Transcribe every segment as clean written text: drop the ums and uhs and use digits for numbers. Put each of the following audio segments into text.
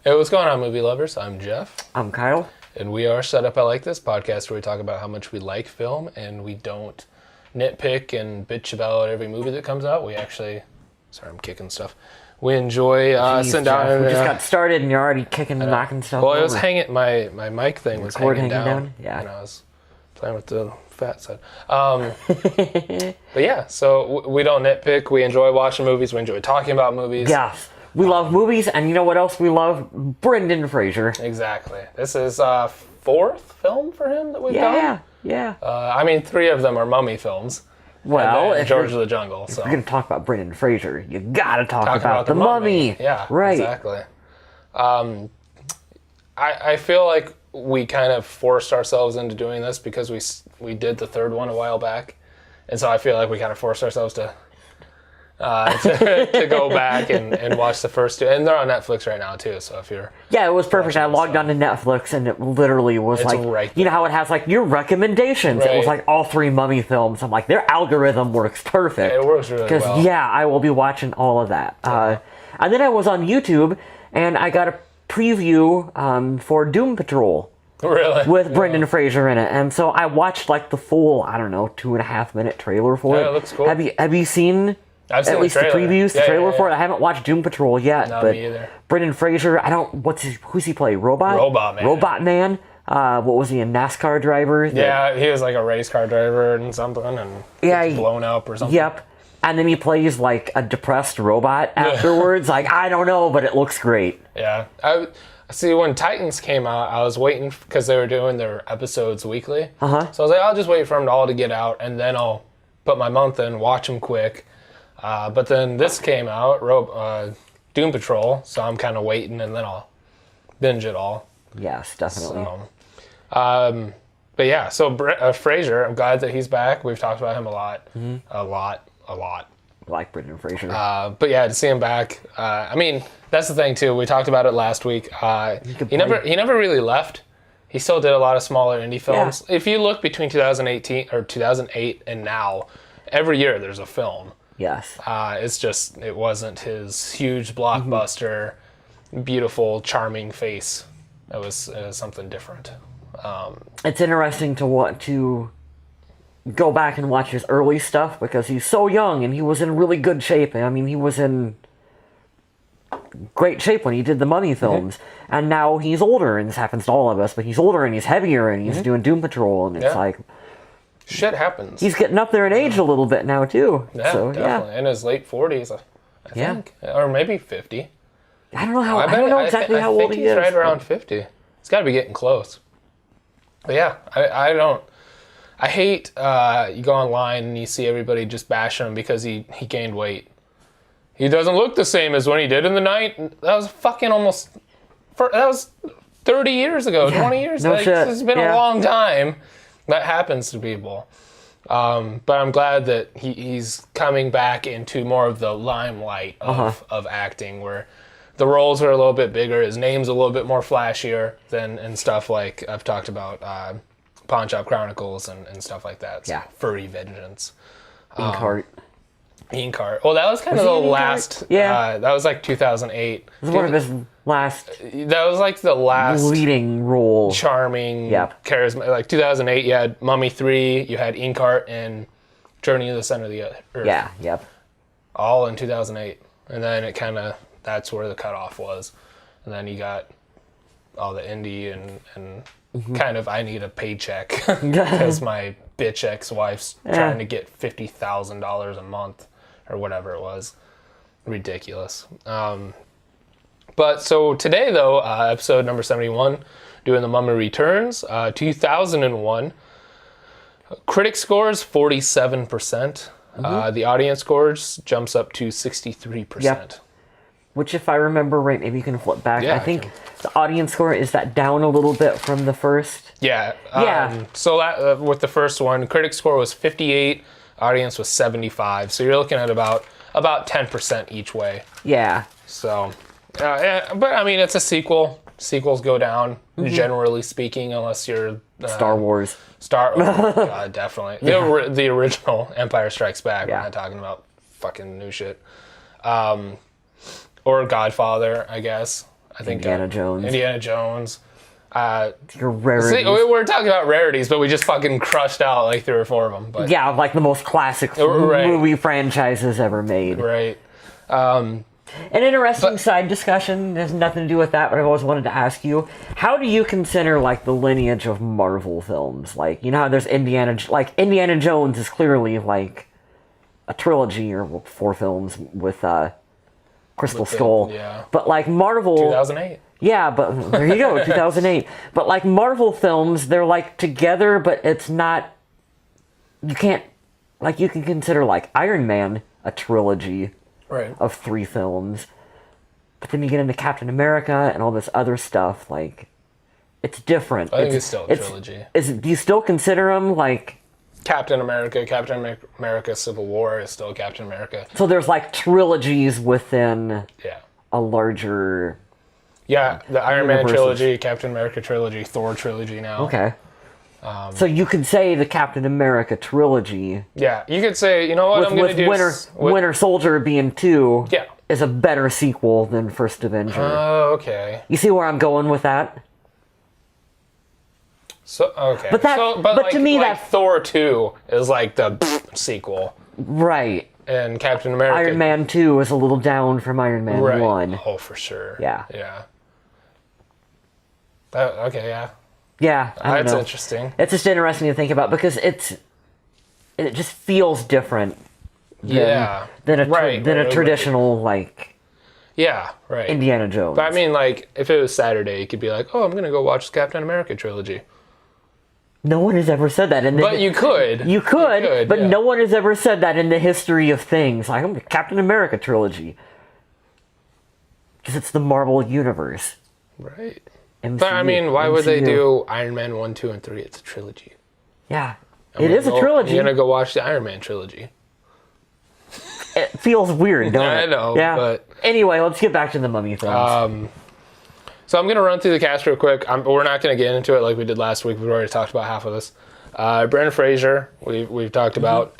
Hey, what's going on, movie lovers? I'm Jeff. I'm Kyle. And we are Shut Up, I Like This podcast where we talk about how much we like film and we don't nitpick and bitch about every movie that comes out. We actually... Sorry, I'm kicking stuff. We enjoy sitting down and... We just got started and you're already kicking and knocking stuff Well, over. it was hanging... My mic thing was hanging down. Yeah. And I was playing with the fat side. But yeah, so we don't nitpick. We enjoy watching movies. We enjoy talking about movies. Yes. We love movies, and you know what else we love? Brendan Fraser. Exactly. This is fourth film for him that we've done. Yeah. I mean, 3 of them are mummy films. Well, and George of the Jungle. So if you're going to talk about Brendan Fraser, you got to talk about the mummy. Yeah, right. Exactly. I feel like we kind of forced ourselves into doing this because we did the 3rd one a while back, and so I feel like we kind of forced ourselves to go back and watch the first 2, and they're on Netflix right now too. So if you're it was perfect. I logged on to Netflix, and it literally was you know how it has like your recommendations. Right. It was like all 3 mummy films. I'm like, their algorithm works perfect. It works really well. Because I will be watching all of that. And then I was on YouTube, and I got a preview for Doom Patrol. Really? With Brendan Fraser in it, and so I watched like the full 2.5 minute trailer for it. Yeah, it looks cool. Have you seen? I've seen at least the previews, the trailer for it. I haven't watched Doom Patrol yet, Not but me either. Brendan Fraser, who's he play? Robot Man. Robot Man. What was he, a NASCAR driver? He was like a race car driver and something, and gets blown up or something. Yep. And then he plays like a depressed robot afterwards. Like, I don't know, but it looks great. Yeah. See, when Titans came out, I was waiting because they were doing their episodes weekly. So I was like, I'll just wait for them all to get out, and then I'll put my month in, watch them quick. But then this came out, Doom Patrol, so I'm kind of waiting, and then I'll binge it all. Yes, definitely. But yeah, so Fraser, I'm glad that he's back. We've talked about him a lot. A lot. I like Brendan Fraser. But yeah, to see him back, I mean, that's the thing too. We talked about it last week. He never really left. He still did a lot of smaller indie films. Yeah. If you look between 2008 and now, every year there's a film. Yes. It's just, it wasn't his huge blockbuster, beautiful, charming face. It was something different. It's interesting to want to go back and watch his early stuff because he's so young and he was in really good shape. I mean, he was in great shape when he did the Mummy films. And now he's older, and this happens to all of us, but he's older and he's heavier and he's doing Doom Patrol, and it's like... Shit happens. He's getting up there in age a little bit now, too. Yeah, so, definitely. In his late 40s, I think. Or maybe 50. I don't know I don't know exactly how old he is. I think he's right around 50. He's got to be getting close. But yeah, I hate you go online and you see everybody just bashing him because he gained weight. He doesn't look the same as when he did in the night. That was fucking that was 30 years ago, 20 years ago. It's been a long time. That happens to people. But I'm glad that he's coming back into more of the limelight of acting, where the roles are a little bit bigger, his name's a little bit more flashier and stuff like I've talked about Pawn Shop Chronicles and stuff like that. So Furry Vengeance. Inkheart. Well, that was kind of the last... that was like 2008. It was one of his last... That was like the last... leading role. Charming, charisma. Like 2008, you had Mummy 3, you had Inkheart, and Journey to the Center of the Earth. Yeah, yep. All in 2008. And then it kind of... That's where the cutoff was. And then you got all the indie and kind of I need a paycheck because my bitch ex-wife's trying to get $50,000 a month or whatever it was. Ridiculous. But so today, though, episode number 71, doing The Mummy Returns, 2001. Critic scores 47%. The audience scores jumps up to 63%. Yep. Which, if I remember right, maybe you can flip back. I think the audience score, is that down a little bit from the first? Yeah. So that, with the first one, critic score was 58, audience was 75. So you're looking at about 10% each way. Yeah. So, but I mean, it's a sequel. Sequels go down, generally speaking, unless you're... Star Wars. God, definitely. The original Empire Strikes Back. We're not talking about fucking new shit. Or Godfather, I guess. I think Indiana Jones. Indiana Jones. Your rarities. See, we're talking about rarities, but we just fucking crushed out like 3 or 4 of them. But Yeah, like the most classic Right. movie franchises ever made. right. An interesting side discussion has nothing to do with that, but I've always wanted to ask you, how do you consider like the lineage of Marvel films? Like, you know how there's Indiana Jones is clearly like a trilogy or 4 films with Crystal Skull. Yeah. But like Marvel 2008. Yeah, but there you go, 2008. But like Marvel films, they're like together, but it's not. You can't, like, you can consider like Iron Man a trilogy Right. of 3 films, but then you get into Captain America and all this other stuff. Like, it's different. I think it's still a trilogy. Do you still consider them like? Captain America Civil War is still Captain America. So there's like trilogies within Yeah. a larger. Yeah, the Iron Man Universes. trilogy, Captain America trilogy, Thor trilogy now. Okay. So you could say the Captain America trilogy. Yeah, you could say, you know what, I'm going to do... Winter Soldier being 2 Yeah. is a better sequel than First Avenger. Oh, okay. You see where I'm going with that? So, okay. But that- but like, to me like that- Thor 2 is like the sequel. Right. And Captain America... Iron Man 2 is a little down from Iron Man Right. 1. Oh, for sure. Yeah. Yeah. Okay, yeah. Yeah, I don't That's know. interesting. It's just interesting to think about because it just feels different than, Yeah. than a, Right, than a right. traditional, like, Yeah, right. Indiana Jones. But I mean, like, if it was Saturday, you could be like, oh, I'm going to go watch the Captain America trilogy. No one has ever said that. But you could. You could, but yeah. no one has ever said that in the history of things. Like, I'm the Captain America trilogy. Because it's the Marvel Universe. Right. MCU, But I mean, why would they MCU. do Iron Man 1, 2, and 3? It's a trilogy. Yeah. I'm It gonna is a go- trilogy. You're going to go watch the Iron Man trilogy. It feels weird, don't it? I know, Yeah. but- Anyway, let's get back to the Mummy films. So I'm going to run through the cast real quick. We're not going to get into it like we did last week. We've already talked about half of this. Brendan Fraser, we've talked about.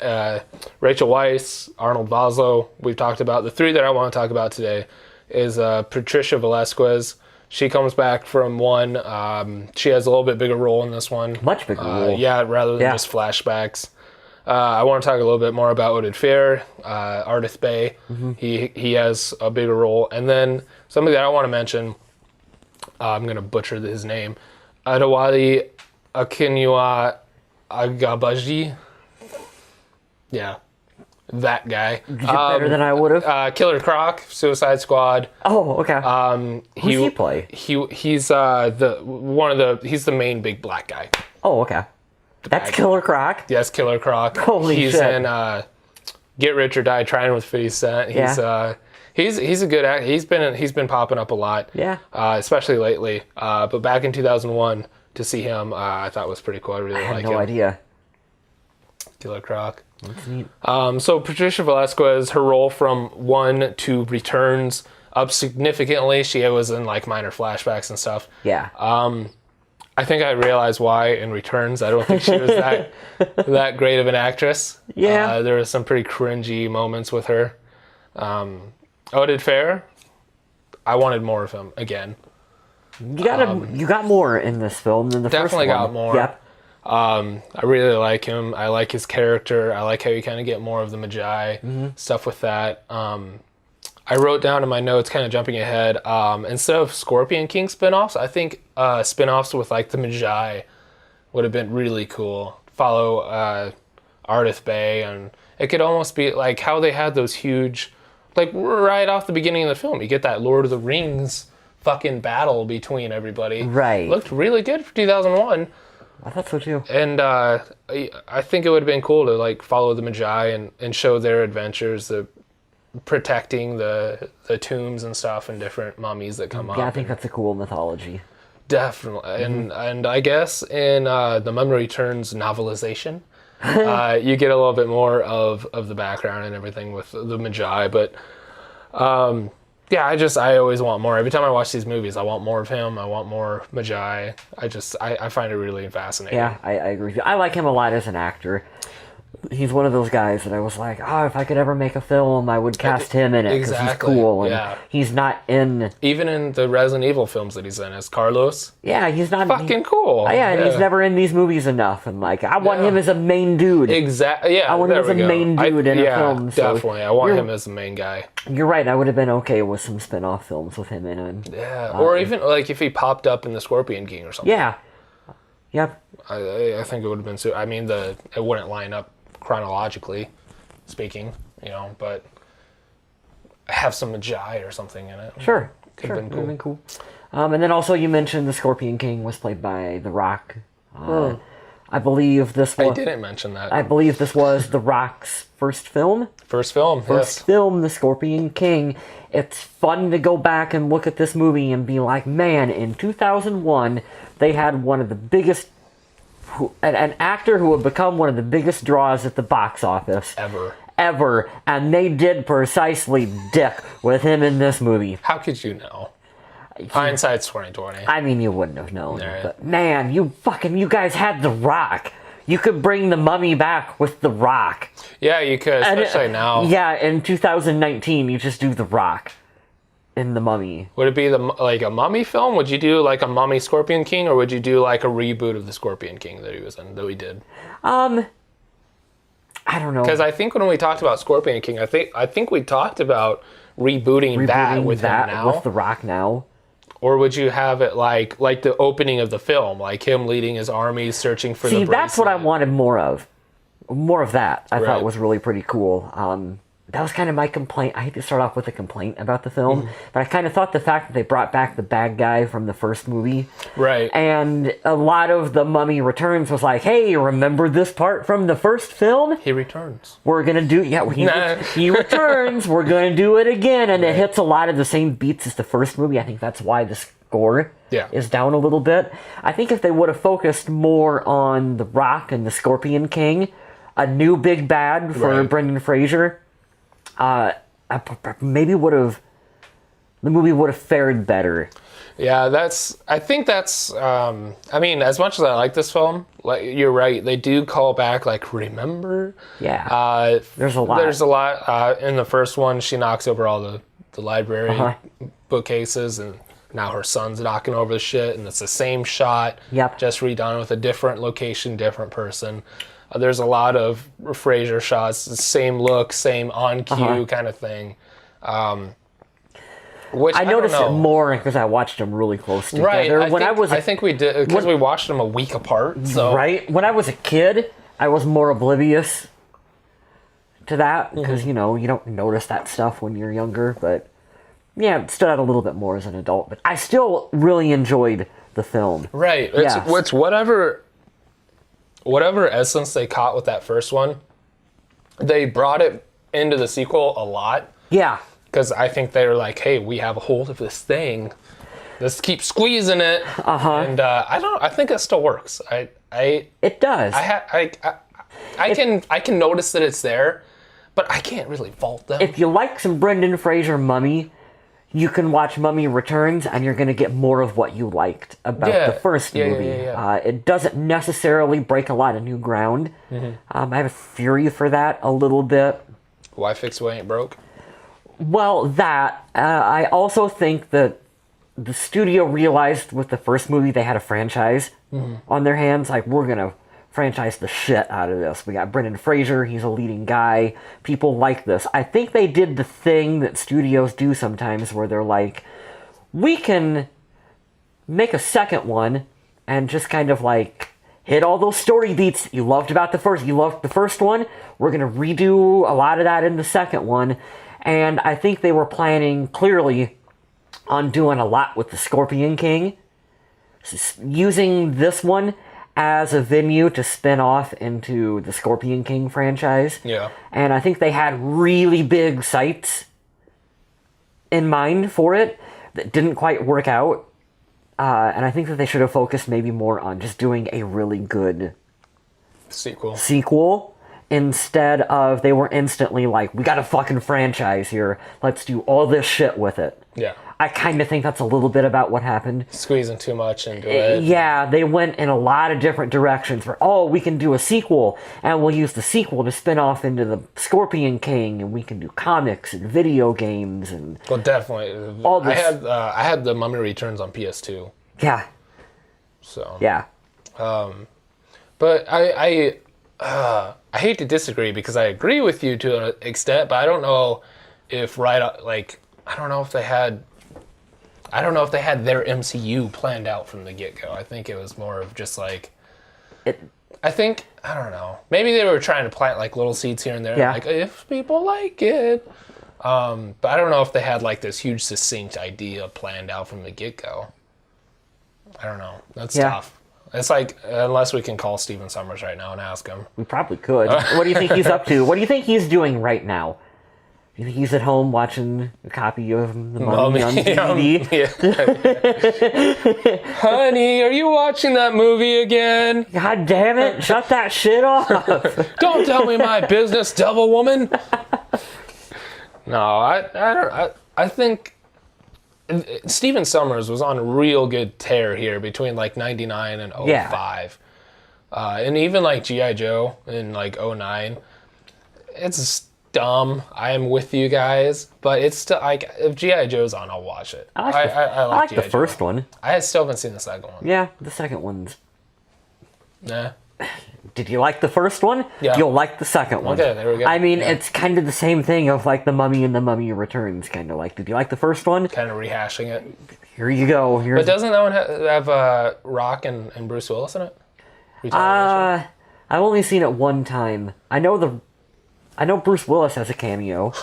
Rachel Weisz, Arnold Vosloo, we've talked about. The 3 that I want to talk about today is Patricia Velasquez. She comes back from 1. She has a little bit bigger role in this one. Much bigger role. Yeah, rather than Yeah. just flashbacks. I want to talk a little bit more about Oded Fehr, Ardith Bay. He has a bigger role. And then somebody that I want to mention, I'm going to butcher his name, Adewale Akinwumi Agabaji. Yeah, that guy. Did you better than I would have? Killer Croc, Suicide Squad. Oh, okay. Who's he play? He's the main big black guy. Oh, okay. That's Killer Croc. Yes, Killer Croc. Holy he's shit. in Get Rich or Die Trying with 50 Cent. He's a good actor. He's been popping up a lot. Yeah. Especially lately. But back in 2001 to see him, I thought was pretty cool. I really I had like no him. idea. Killer Croc. That's neat. So Patricia Velasquez, her role from 1 to returns up significantly. She was in like minor flashbacks and stuff. Yeah. I think I realized why in Returns. I don't think she was that great of an actress. Yeah. There was some pretty cringy moments with her. Oded Fehr, I wanted more of him again. You got more in this film than the first one. Definitely got more. Yep. I really like him. I like his character. I like how you kind of get more of the Magi stuff with that. I wrote down in my notes, kind of jumping ahead, instead of Scorpion King spinoffs, I think spinoffs with like the Magi would have been really cool. Follow Ardith Bay, and it could almost be like how they had those huge, like right off the beginning of the film, you get that Lord of the Rings fucking battle between everybody. Right. Looked really good for 2001. I thought so too. And I think it would have been cool to like follow the Magi and show their adventures, protecting the tombs and stuff and different mummies that come up. Yeah, I think that's a cool mythology. Definitely. And I guess in the Mummy Returns novelization, you get a little bit more of the background and everything with the Magi. But yeah, I always want more. Every time I watch these movies, I want more of him. I want more Magi. I find it really fascinating. Yeah, I agree with you. I like him a lot as an actor. He's one of those guys that I was like, oh, if I could ever make a film, I would cast him in it because he's cool. And he's not in... Even in the Resident Evil films that he's in as Carlos. Yeah, he's not... Fucking cool. And he's never in these movies enough. And, like, I want him as a main dude. Exactly. Yeah, I want him as a main dude in a film. Definitely. I want him as the main guy. You're right. I would have been okay with some spin-off films with him in it. Yeah. Or even, like, if he popped up in the Scorpion King or something. Yeah. Yep. I think it would have been... I mean, it wouldn't line up chronologically speaking, but have some Majai or something in it. Sure. Could have been cool. And then also you mentioned the Scorpion King was played by The Rock. I believe this was... I didn't mention that. I believe this was The Rock's first film. First film, The Scorpion King. It's fun to go back and look at this movie and be like, man, in 2001, they had one of the biggest... An actor who would become one of the biggest draws at the box office. Ever. And they did precisely dick with him in this movie. How could you know? Hindsight's 20/20. I mean, you wouldn't have known. Right. But man, you guys had The Rock. You could bring the Mummy back with The Rock. Yeah, you could, especially now. Yeah, in 2019, you just do The Rock in The Mummy. Would it be like a Mummy film? Would you do like a Mummy Scorpion King, or would you do like a reboot of the Scorpion King that he was in, that we did? I don't know. Because I think when we talked about Scorpion King, I think we talked about rebooting that with him now. With The Rock now. Or would you have it like the opening of the film, like him leading his army searching for the bracelet? See, that's what I wanted more of. More of that I thought was really pretty cool. That was kind of my complaint. I hate to start off with a complaint about the film, but I kind of thought the fact that they brought back the bad guy from the first movie. Right. And a lot of the Mummy Returns was like, hey, remember this part from the first film? He returns. We're going to do... Yeah, he returns. We're going to do it again. And it hits a lot of the same beats as the first movie. I think that's why the score is down a little bit. I think if they would have focused more on The Rock and the Scorpion King, a new big bad for Brendan Fraser... maybe the movie would have fared better. Yeah, I think that's, I mean, as much as I like this film, like, you're right, they do call back, like, remember? Yeah. There's a lot. In the first one, she knocks over all the library bookcases, and now her son's knocking over the shit, and it's the same shot, just redone with a different location, different person. There's a lot of Fraser shots, the same look, same on cue kind of thing. Which I noticed it more because I watched them really close together. Right. I think we did because we watched them a week apart. So. Right. When I was a kid, I was more oblivious to that because you don't notice that stuff when you're younger. But yeah, it stood out a little bit more as an adult. But I still really enjoyed the film. Right. It's whatever essence they caught with that first one, they brought it into the sequel a lot. Yeah. Because I think they were like, hey, we have a hold of this thing. Let's keep squeezing it. And I think it still works. It does. I can notice that it's there, but I can't really fault them. If you like some Brendan Fraser Mummy, you can watch Mummy Returns, and you're going to get more of what you liked about the first movie. It doesn't necessarily break a lot of new ground. I have a theory for that a little bit. Why fix what ain't broke? Well, I also think that the studio realized with the first movie they had a franchise on their hands. Like, we're going to franchise the shit out of this. We got Brendan Fraser, he's a leading guy. People like this. I think they did the thing that studios do sometimes where they're like, we can make a second one and just kind of like hit all those story beats that you loved about the first. You loved the first one. We're going to redo a lot of that in the second one. And I think they were planning clearly on doing a lot with the Scorpion King. Using this one as a venue to spin off into the Scorpion King franchise. Yeah. And I think they had really big sights in mind for it that didn't quite work out. And I think that they should have focused maybe more on just doing a really good sequel instead of they were instantly like, we got a fucking franchise here. Let's do all this shit with it. Yeah. I kind of think that's a little bit about what happened. Squeezing too much into it. Yeah, they went in a lot of different directions where, oh, we can do a sequel, and we'll use the sequel to spin off into the Scorpion King, and we can do comics and video games and... Well, definitely. All this... I had the Mummy Returns on PS2. Yeah. So. Yeah. But I hate to disagree because I agree with you to an extent, but I don't know if I don't know if they had their MCU planned out from the get-go. I think it was more of just like... I don't know. Maybe they were trying to plant like little seeds here and there, like if people like it. But I don't know if they had like this huge succinct idea planned out from the get-go. I don't know. That's tough. It's like, unless we can call Stephen Summers right now and ask him. We probably could. What do you think he's up to? What do you think he's doing right now? Do you think he's at home watching a copy of The Mummy on DVD? Honey, are you watching that movie again? God damn it! Shut that shit off! Don't tell me my business, devil woman. No, I think Stephen Summers was on a real good tear here between like 99 and 05. And even like G.I. Joe in like 09. It's dumb. I am with you guys, but it's still like, if G.I. Joe's on, I'll watch it. I like the first one. I still haven't seen the second one. Yeah, the second one's... Nah. Did you like the first one? Yeah. You'll like the second one. Okay, there we go. I mean, it's kind of the same thing of like The Mummy and The Mummy Returns, kind of like. Did you like the first one? Kind of rehashing it. Here you go. But doesn't that one have Rock and Bruce Willis in it? I've only seen it one time. I know Bruce Willis has a cameo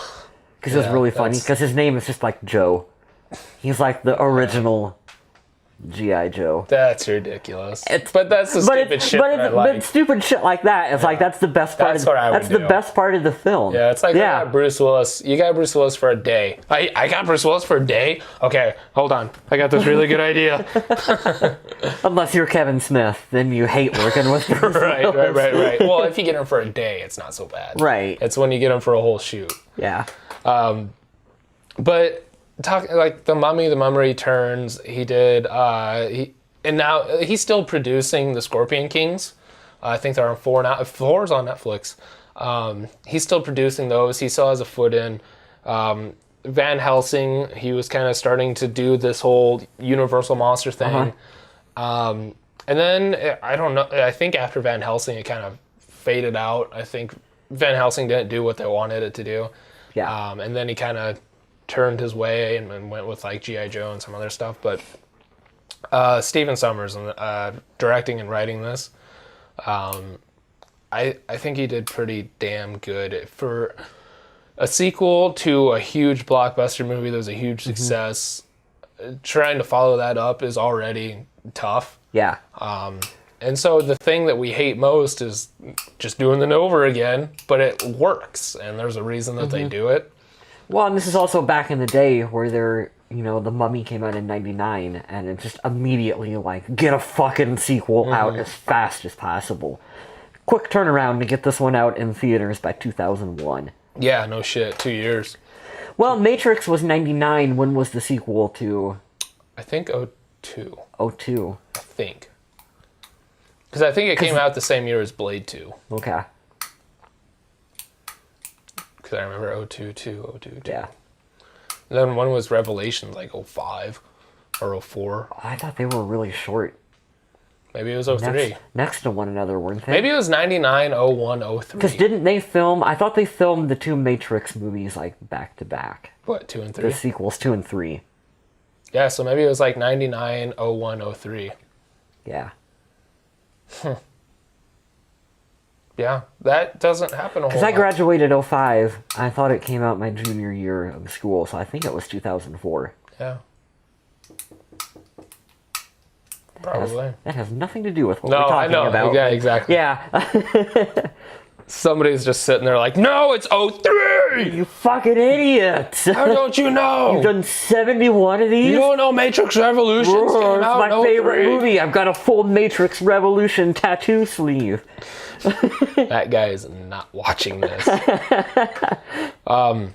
because it's really funny because his name is just like Joe. He's like the original G.I. Joe. That's ridiculous. But that's the stupid shit I like. But stupid shit like that, it's like that's the best part. That's the best part of the film. Yeah, it's like I got Bruce Willis. You got Bruce Willis for a day. I got Bruce Willis for a day? Okay, hold on. I got this really good idea. Unless you're Kevin Smith, then you hate working with Bruce Willis. Right. Well, if you get him for a day, it's not so bad. Right. It's when you get him for a whole shoot. Yeah. But like The Mummy Returns, he did, and now he's still producing the Scorpion Kings. I think they're on 4 now. 4's on Netflix. He's still producing those. He still has a foot in. Van Helsing, he was kind of starting to do this whole Universal Monster thing. And then, I don't know, I think after Van Helsing, it kind of faded out. I think Van Helsing didn't do what they wanted it to do. Yeah. And then he kind of turned his way and went with like G.I. Joe and some other stuff. But Stephen Summers directing and writing this, I think he did pretty damn good for a sequel to a huge blockbuster movie that was a huge success. Trying to follow that up is already tough. Yeah. And so the thing that we hate most is just doing it over again, but it works, and there's a reason that they do it. Well, and this is also back in the day where The Mummy came out in 99, and it just immediately, like, get a fucking sequel out as fast as possible. Quick turnaround to get this one out in theaters by 2001. Yeah, no shit, 2 years. Well, Matrix was 99. When was the sequel to? I think 02. 02. I think. Because I think it came out the same year as Blade 2. Okay. Because I remember 02. Yeah. And then one was Revelations, like 05 or 04. Oh, I thought they were really short. Maybe it was 03. Next to one another, weren't they? Maybe it was 99, 01, 03. Because didn't they film... I thought they filmed the 2 Matrix movies, like, back to back. What, 2 and 3? The sequels, 2 and 3. Yeah, so maybe it was like 99, 01, 03. Yeah. Yeah, that doesn't happen a whole lot. Because I graduated 05. I thought it came out my junior year of school, so I think it was 2004. Yeah. Probably. That has nothing to do with what we're talking about. Yeah, exactly. Yeah. Somebody's just sitting there like, no, it's 03! You fucking idiots! How don't you know? You've done 71 of these? You don't know Matrix Revolutions came out in 03? It's my favorite movie. I've got a full Matrix Revolution tattoo sleeve. That guy is not watching this. And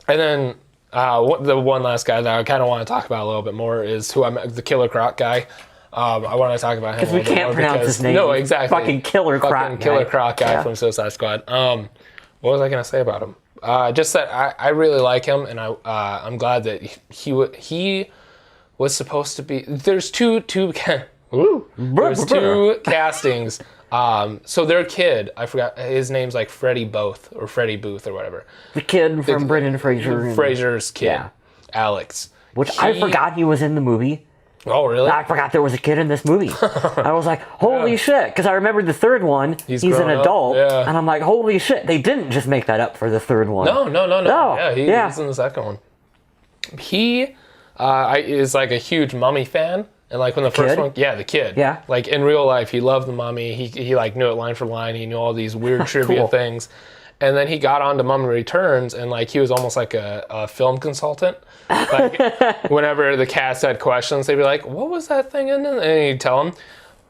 then The one last guy that I kind of want to talk about a little bit more is the Killer Croc guy. I want to talk about him Because we can't pronounce his name. No, exactly. Fucking Killer Croc guy. Killer Croc guy from Suicide Squad. What was I going to say about him? Just that I really like him, and I'm glad that he was supposed to be. There's two castings. So their kid, I forgot his name's like Freddie Booth or whatever. The kid from Brendan Fraser. Fraser's kid, Alex. Which I forgot he was in the movie. Oh, really? I forgot there was a kid in this movie. I was like, holy shit. Because I remembered the third one, he's an adult. Yeah. And I'm like, holy shit. They didn't just make that up for the third one. No. Yeah, he's in the second one. He is like a huge Mummy fan. And like when the first one, the kid. Yeah. Like in real life, he loved the Mummy. He like knew it line for line. He knew all these weird trivia things. And then he got on to Mummy Returns, and like he was almost like a film consultant. Like whenever the cast had questions, they'd be like, "What was that thing in?" And he'd tell them.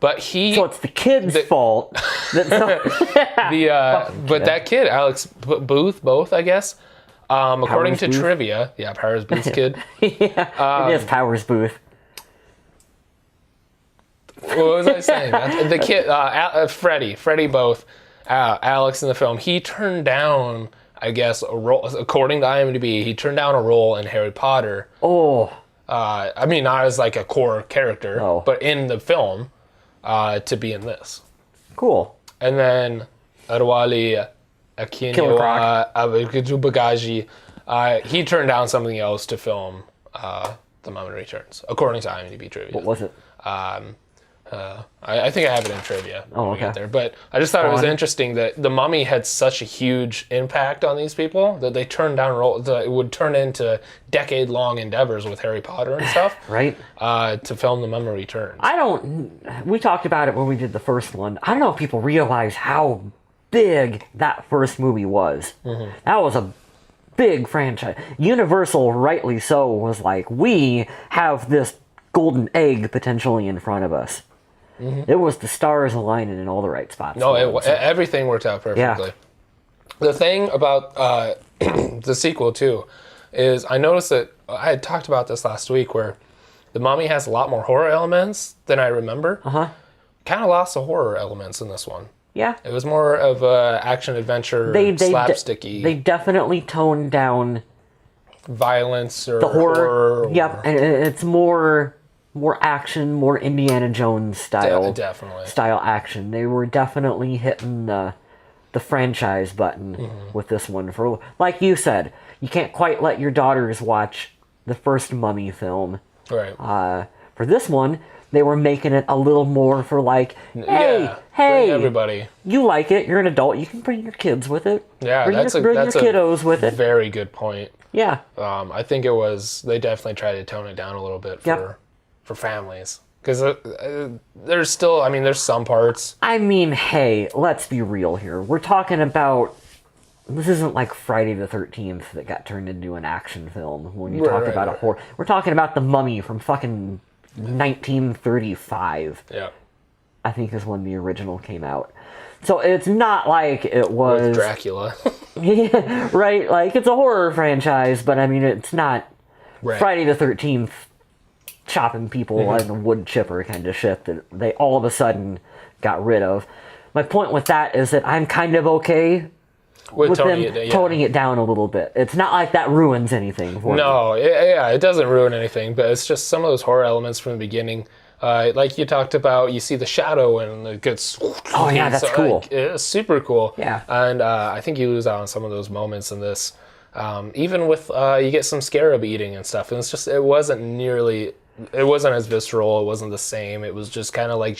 But so it's the kid's fault. But that kid, Alex Booth, I guess. According to trivia, Powers Booth's kid. It is Powers Booth. What was I saying? The kid, Freddie Booth, Alex in the film, he turned down, I guess, a role, according to IMDb, he turned down a role in Harry Potter. Oh. I mean, not as like a core character, but in the film, to be in this. Cool. And then, Arwali Akinyo Abagaju, he turned down something else to film The Mummy Returns, according to IMDb trivia. What was it? I think I have it in trivia when we okay. get there. But I just thought it was interesting that the Mummy had such a huge impact on these people that they turned down roles. It would turn into decade-long endeavors with Harry Potter and stuff. Right. To film The Mummy Returns. We talked about it when we did the first one. I don't know if people realize how big that first movie was. Mm-hmm. That was a big franchise. Universal, rightly so, was like, we have this golden egg potentially in front of us. Mm-hmm. It was the stars aligning in all the right spots. No, everything worked out perfectly. Yeah. The thing about the sequel, too, is I noticed that I had talked about this last week where the Mummy has a lot more horror elements than I remember. Uh-huh. Kind of lost the horror elements in this one. Yeah. It was more of a action-adventure, slapsticky. They definitely toned down violence or the horror. Yep, and it's more action, more Indiana Jones style. Definitely. Style action. They were definitely hitting the franchise button with this one. For like you said, you can't quite let your daughters watch the first Mummy film. Right. For this one, they were making it a little more for like, hey, everybody. You like it? You're an adult. You can bring your kids with it. Yeah, bring your kiddos with it. Very good point. Yeah. I think they definitely tried to tone it down a little bit for families. Because there's still, there's some parts. Hey, let's be real here. We're talking about, this isn't like Friday the 13th that got turned into an action film when you talk about a horror. We're talking about The Mummy from fucking 1935. Yeah. I think is when the original came out. So it's not like it was... With Dracula. Yeah, right? Like, it's a horror franchise, but it's not Friday the 13th chopping people on a wood chipper kind of shit that they all of a sudden got rid of. My point with that is that I'm kind of okay with them toning it down a little bit. It's not like that ruins anything for me. No, it doesn't ruin anything, but it's just some of those horror elements from the beginning. Like you talked about, you see the shadow and it gets... Oh, yeah, that's cool. It's super cool. Yeah. And I think you lose out on some of those moments in this. Even with, you get some scarab eating and stuff, and it's just, it wasn't as visceral, it wasn't the same. It was just kind of like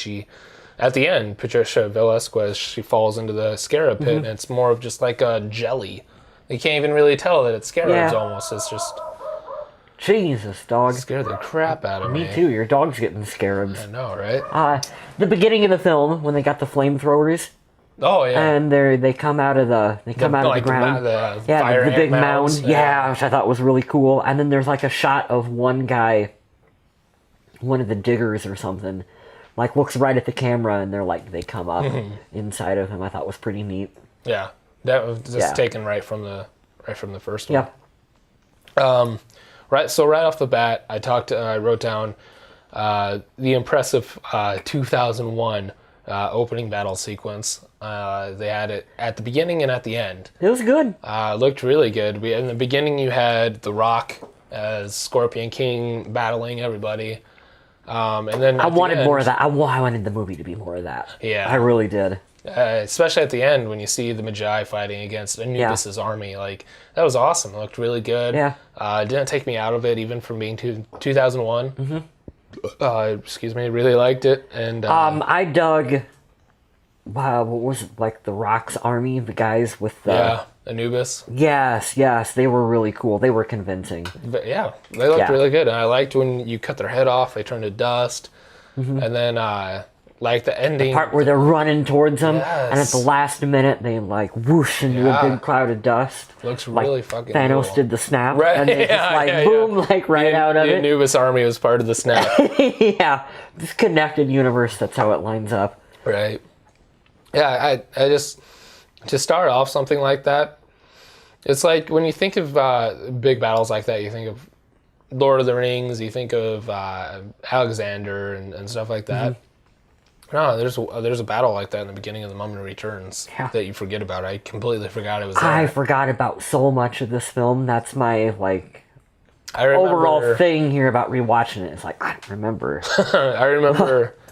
at the end, Patricia Velasquez, she falls into the scarab pit, and it's more of just like a jelly. You can't even really tell that it's scarabs almost. It's just... Jesus, dog. Scared the crap out of me. Me too. Your dog's getting scarabs. I know, right? The beginning of the film, when they got the flamethrowers. Oh, yeah. And they come out of the ground. The big mound. Yeah, which I thought was really cool. And then there's like a shot of one guy, one of the diggers or something, like looks right at the camera, and they come up inside of him. I thought was pretty neat. Yeah, that was just taken right from the first one. Yeah. Right off the bat, I wrote down the impressive 2001 opening battle sequence. They had it at the beginning and at the end. It was good. Looked really good. In the beginning, you had The Rock as Scorpion King battling everybody. And then I wanted more of that. I wanted the movie to be more of that. Yeah. I really did. Especially at the end when you see the Magi fighting against Anubis's army. Like, that was awesome. It looked really good. Yeah. It didn't take me out of it, even from being 2001. Mm-hmm. Really liked it. And I dug, what was it, like the Rock's army, the guys with the... Anubis. Yes, they were really cool. They were convincing. But yeah, they looked really good. And I liked when you cut their head off, they turned to dust. Mm-hmm. And then, like the ending... The part where they're running towards them, and at the last minute, they like whoosh into a big cloud of dust. Looks really fucking Thanos cool. did the snap, right? and they just boom, like right out of it. The Anubis army was part of the snap. Yeah, this connected universe, that's how it lines up. Right. Yeah, I just... To start off something like that, it's like when you think of big battles like that, you think of Lord of the Rings, you think of Alexander and stuff like that. Mm-hmm. No, there's a battle like that in the beginning of The Mummy Returns that you forget about. I completely forgot it was there. I forgot about so much of this film. That's my overall thing here about rewatching it. It's like, I don't remember.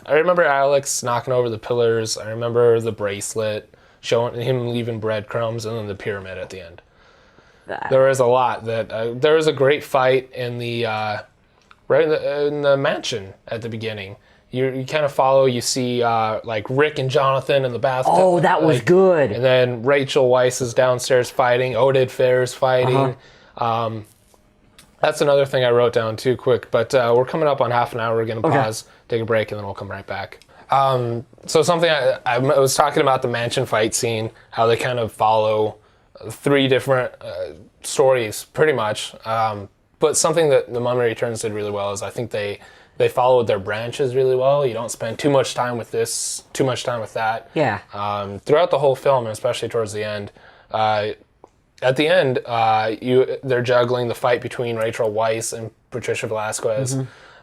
I remember Alex knocking over the pillars. I remember the bracelet. Showing him leaving breadcrumbs, and then the pyramid at the end. There was a lot that there was a great fight in the in the mansion at the beginning. You kind of follow. You see like Rick and Jonathan in the bathtub. Oh, that was good. And then Rachel Weisz is downstairs fighting. Oded Fair's fighting. That's another thing I wrote down too quick. But we're coming up on half an hour. We're gonna pause, take a break, and then we'll come right back. So something I was talking about the mansion fight scene, how they kind of follow three different stories, pretty much. But something that The Mummy Returns did really well is I think they followed their branches really well. You don't spend too much time with this, too much time with that. Yeah. Throughout the whole film, and especially towards the end. At the end, they're juggling the fight between Rachel Weisz and Patricia Velasquez,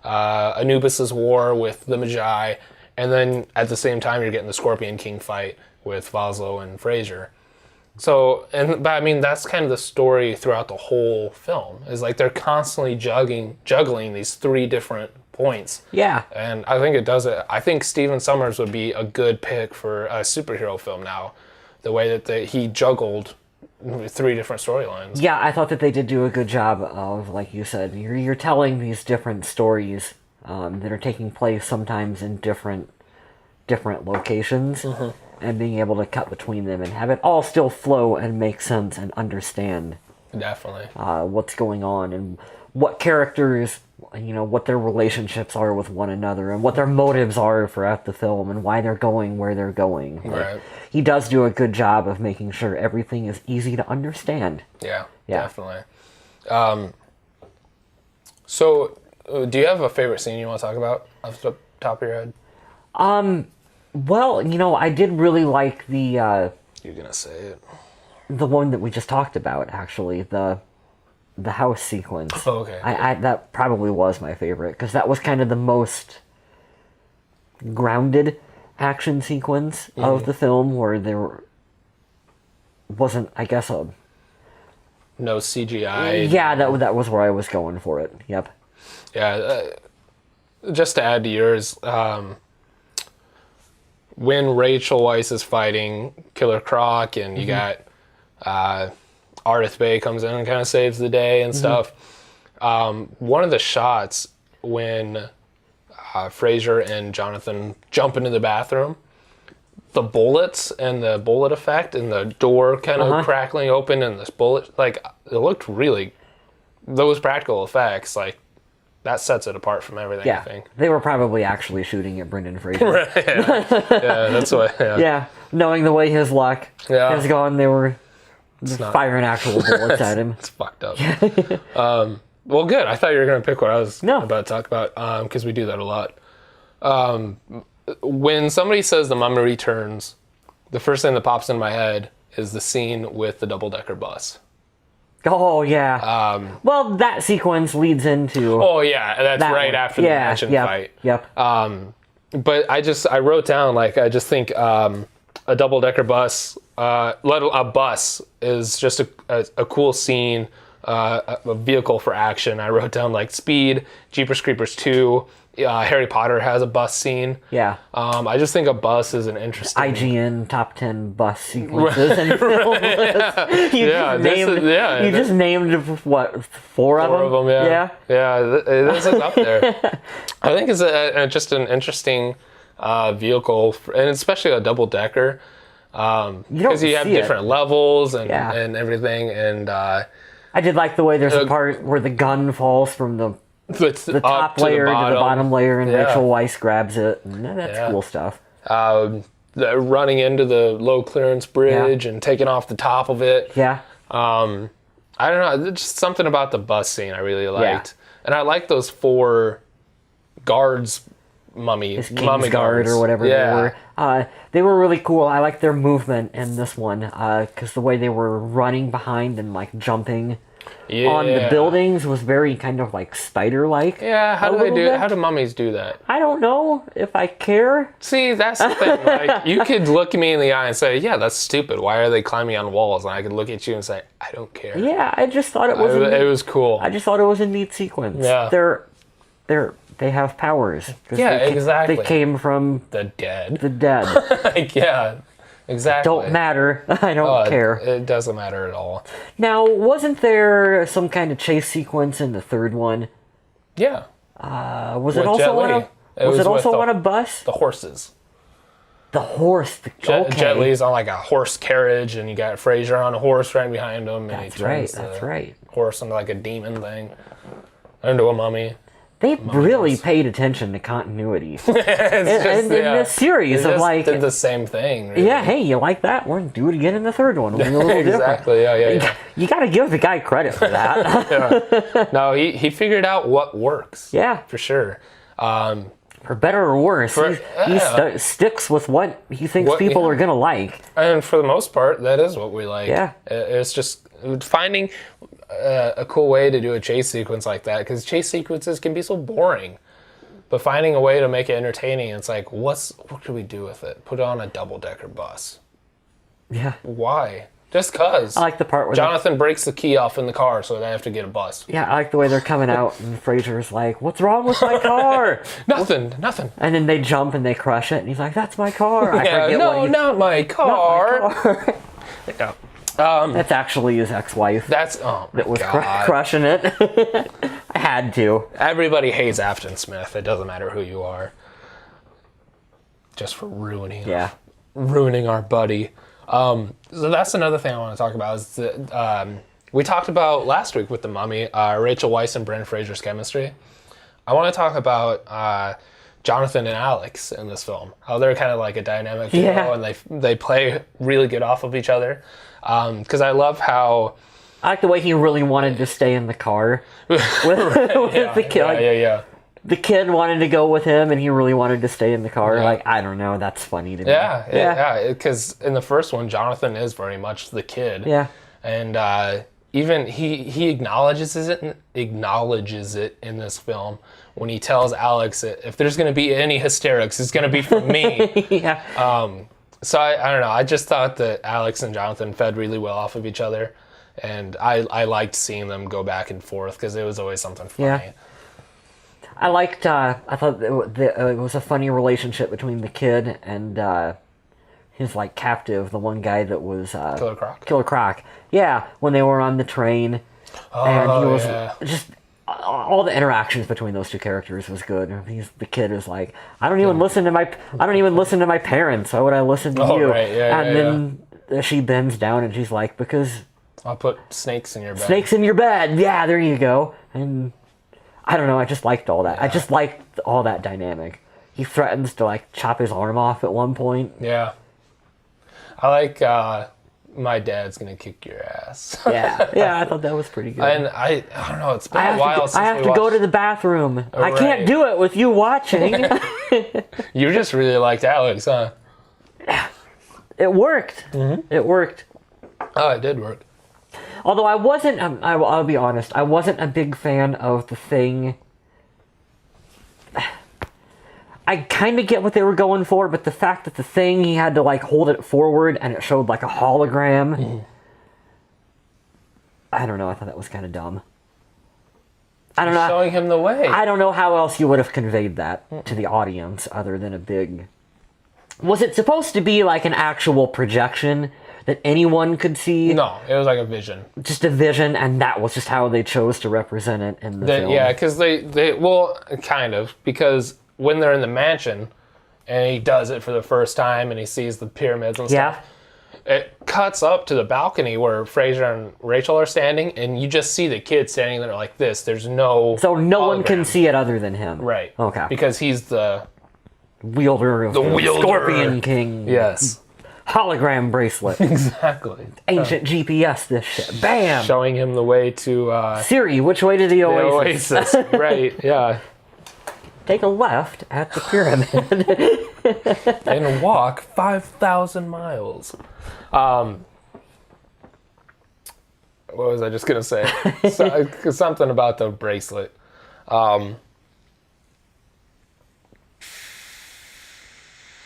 Anubis's war with the Magi. And then at the same time, you're getting the Scorpion King fight with Laszlo and Fraser. So, but I mean, that's kind of the story throughout the whole film. Is like they're constantly juggling these three different points. Yeah. And I think it does it. I think Stephen Sommers would be a good pick for a superhero film now. The way that he juggled three different storylines. Yeah, I thought that they did do a good job of, like you said, you're telling these different stories that are taking place sometimes in different locations, and being able to cut between them and have it all still flow and make sense and understand Definitely what's going on and what characters, what their relationships are with one another and what their motives are throughout the film and why they're going where they're going. Right. He does do a good job of making sure everything is easy to understand. Yeah. Definitely. So, do you have a favorite scene you want to talk about off the top of your head? Well, I did really like the... You're going to say it. The one that we just talked about, actually. The house sequence. Oh, okay. That probably was my favorite, because that was kind of the most grounded action sequence of the film, where there wasn't, I guess, no CGI. Yeah, that was where I was going for it. Yep. Yeah, just to add to yours, when Rachel Weisz is fighting Killer Croc, and you got Ardith Bay comes in and kind of saves the day and stuff. One of the shots when Fraser and Jonathan jump into the bathroom, the bullets and the bullet effect and the door kind of crackling open and this bullet, like, it looked really, those practical effects, like, that sets it apart from everything, I think. They were probably actually shooting at Brendan Fraser. Right, yeah, that's what, Yeah, knowing the way his luck has gone, they were firing actual bullets at him. It's fucked up. Well, good. I thought you were going to pick what I was about to talk about, because we do that a lot. When somebody says The Mummy Returns, the first thing that pops in my head is the scene with the double-decker bus. Oh, yeah. Well, that sequence leads into... Oh, yeah, that's that right one. after the mansion fight. Yep. But I wrote down, like, I just think a double-decker bus, a bus is just a cool scene, a vehicle for action. I wrote down, like, Speed, Jeepers Creepers 2, Harry Potter has a bus scene. Yeah. I just think a bus is an interesting... IGN top 10 bus sequences in film. You just named, what, four of them? Yeah. This is up there. I think it's just an interesting vehicle, and especially a double-decker, because you have different levels and everything. And I did like the way there's a part where the gun falls from the top layer to the bottom layer, and Rachel Weisz grabs it, and that's cool stuff. Running into the low clearance bridge and taking off the top of it. Yeah. I don't know, just something about the bus scene I really liked. And I like those 4 guards, King's Guard guards or whatever they were. They were really cool. I liked their movement in this one, because the way they were running behind and like jumping on the buildings was very kind of like spider-like. Yeah, how do mummies do that? I don't know if I care. See, that's the thing. Like, you could look me in the eye and say, yeah, that's stupid. Why are they climbing on walls? And I could look at you and say, I don't care. Yeah, I just thought it was it was cool. I just thought it was a neat sequence. Yeah. They have powers. Yeah, exactly. They came from the dead. Like, yeah, exactly. Don't matter. I don't care. It doesn't matter at all. Now, wasn't there some kind of chase sequence in the third one? Yeah. Was it also on a bus? The horses. The horse. Jet Li's on like a horse carriage, and you got Fraser on a horse right behind him. And That's right. That's right. Horse into like a demon thing, into a mummy. They really paid attention to continuity. in this series of like did the same thing. Really. Yeah, hey, you like that? We're gonna do it again in the third one. Exactly. Yeah. You got to give the guy credit for that. No, he figured out what works. Yeah, for sure. For better or worse, he sticks with what he thinks people are gonna like. And for the most part, that is what we like. Yeah, it's just finding a cool way to do a chase sequence like that, because chase sequences can be so boring, but finding a way to make it entertaining, it's like, what can we do with it? Put it on a double-decker bus. Yeah. Why? Just cause. I like the part where Jonathan breaks the key off in the car, so they have to get a bus. Yeah, I like the way they're coming out, and Fraser's like, "What's wrong with my car?" Nothing. And then they jump and they crush it, and he's like, "That's my car." Not my car. Yeah. That's actually his ex-wife. That was crushing it. I had to. Everybody hates Afton Smith. It doesn't matter who you are. Just for ruining our buddy. So that's another thing I want to talk about is that we talked about last week with the Mummy, Rachel Weisz and Brendan Fraser's chemistry. I want to talk about Jonathan and Alex in this film. How they're kind of like a dynamic duo, and they play really good off of each other. Because I love how... I like the way he really wanted to stay in the car with the kid. The kid wanted to go with him, and he really wanted to stay in the car. Yeah. Like, I don't know, that's funny to me. Yeah, because in the first one, Jonathan is very much the kid. Yeah. And even he acknowledges it in this film when he tells Alex that if there's going to be any hysterics, it's going to be from me. Yeah. So I don't know. I just thought that Alex and Jonathan fed really well off of each other, and I liked seeing them go back and forth because it was always something funny. Yeah. I liked. I thought it was a funny relationship between the kid and his like captive, the one guy that was Killer Croc. Yeah, when they were on the train, and he was just. All the interactions between those two characters was good. The kid is like, I don't even listen to my parents. Why would I listen to you? Right. And then she bends down and she's like, because I'll put snakes in your bed. Snakes in your bed. Yeah, there you go. And I don't know. I just liked all that. Yeah. I just liked all that dynamic. He threatens to like chop his arm off at one point. Yeah. I like. My dad's gonna kick your ass. yeah, I thought that was pretty good. And I don't know, it's been a while since I have to go to the bathroom. I can't do it with you watching. You just really liked Alex, huh? It worked. Mm-hmm. It worked. Oh, it did work. Although I wasn't, I'll be honest, I wasn't a big fan of The Thing. I kind of get what they were going for, but the fact that The Thing, he had to, like, hold it forward and it showed, like, a hologram. I don't know, I thought that was kind of dumb. I don't know. Showing him the way. I don't know how else you would have conveyed that to the audience other than a big... Was it supposed to be like an actual projection that anyone could see? No, it was like a vision. Just a vision, and that was just how they chose to represent it in the film. Yeah, because well, kind of, because when they're in the mansion, and he does it for the first time, and he sees the pyramids and stuff, it cuts up to the balcony where Fraser and Rachel are standing, and you just see the kid standing there like this. There's no So no hologram. one can see it other than him. Right. Okay. Because he's the Wielder of the Scorpion King. Yes. Hologram bracelet. Exactly. Ancient GPS, this shit. Bam! Showing him the way to Siri, which way to the the Oasis? Oasis. Right, yeah. Take a left at the pyramid. And walk 5,000 miles. What was I just going to say? Something about the bracelet.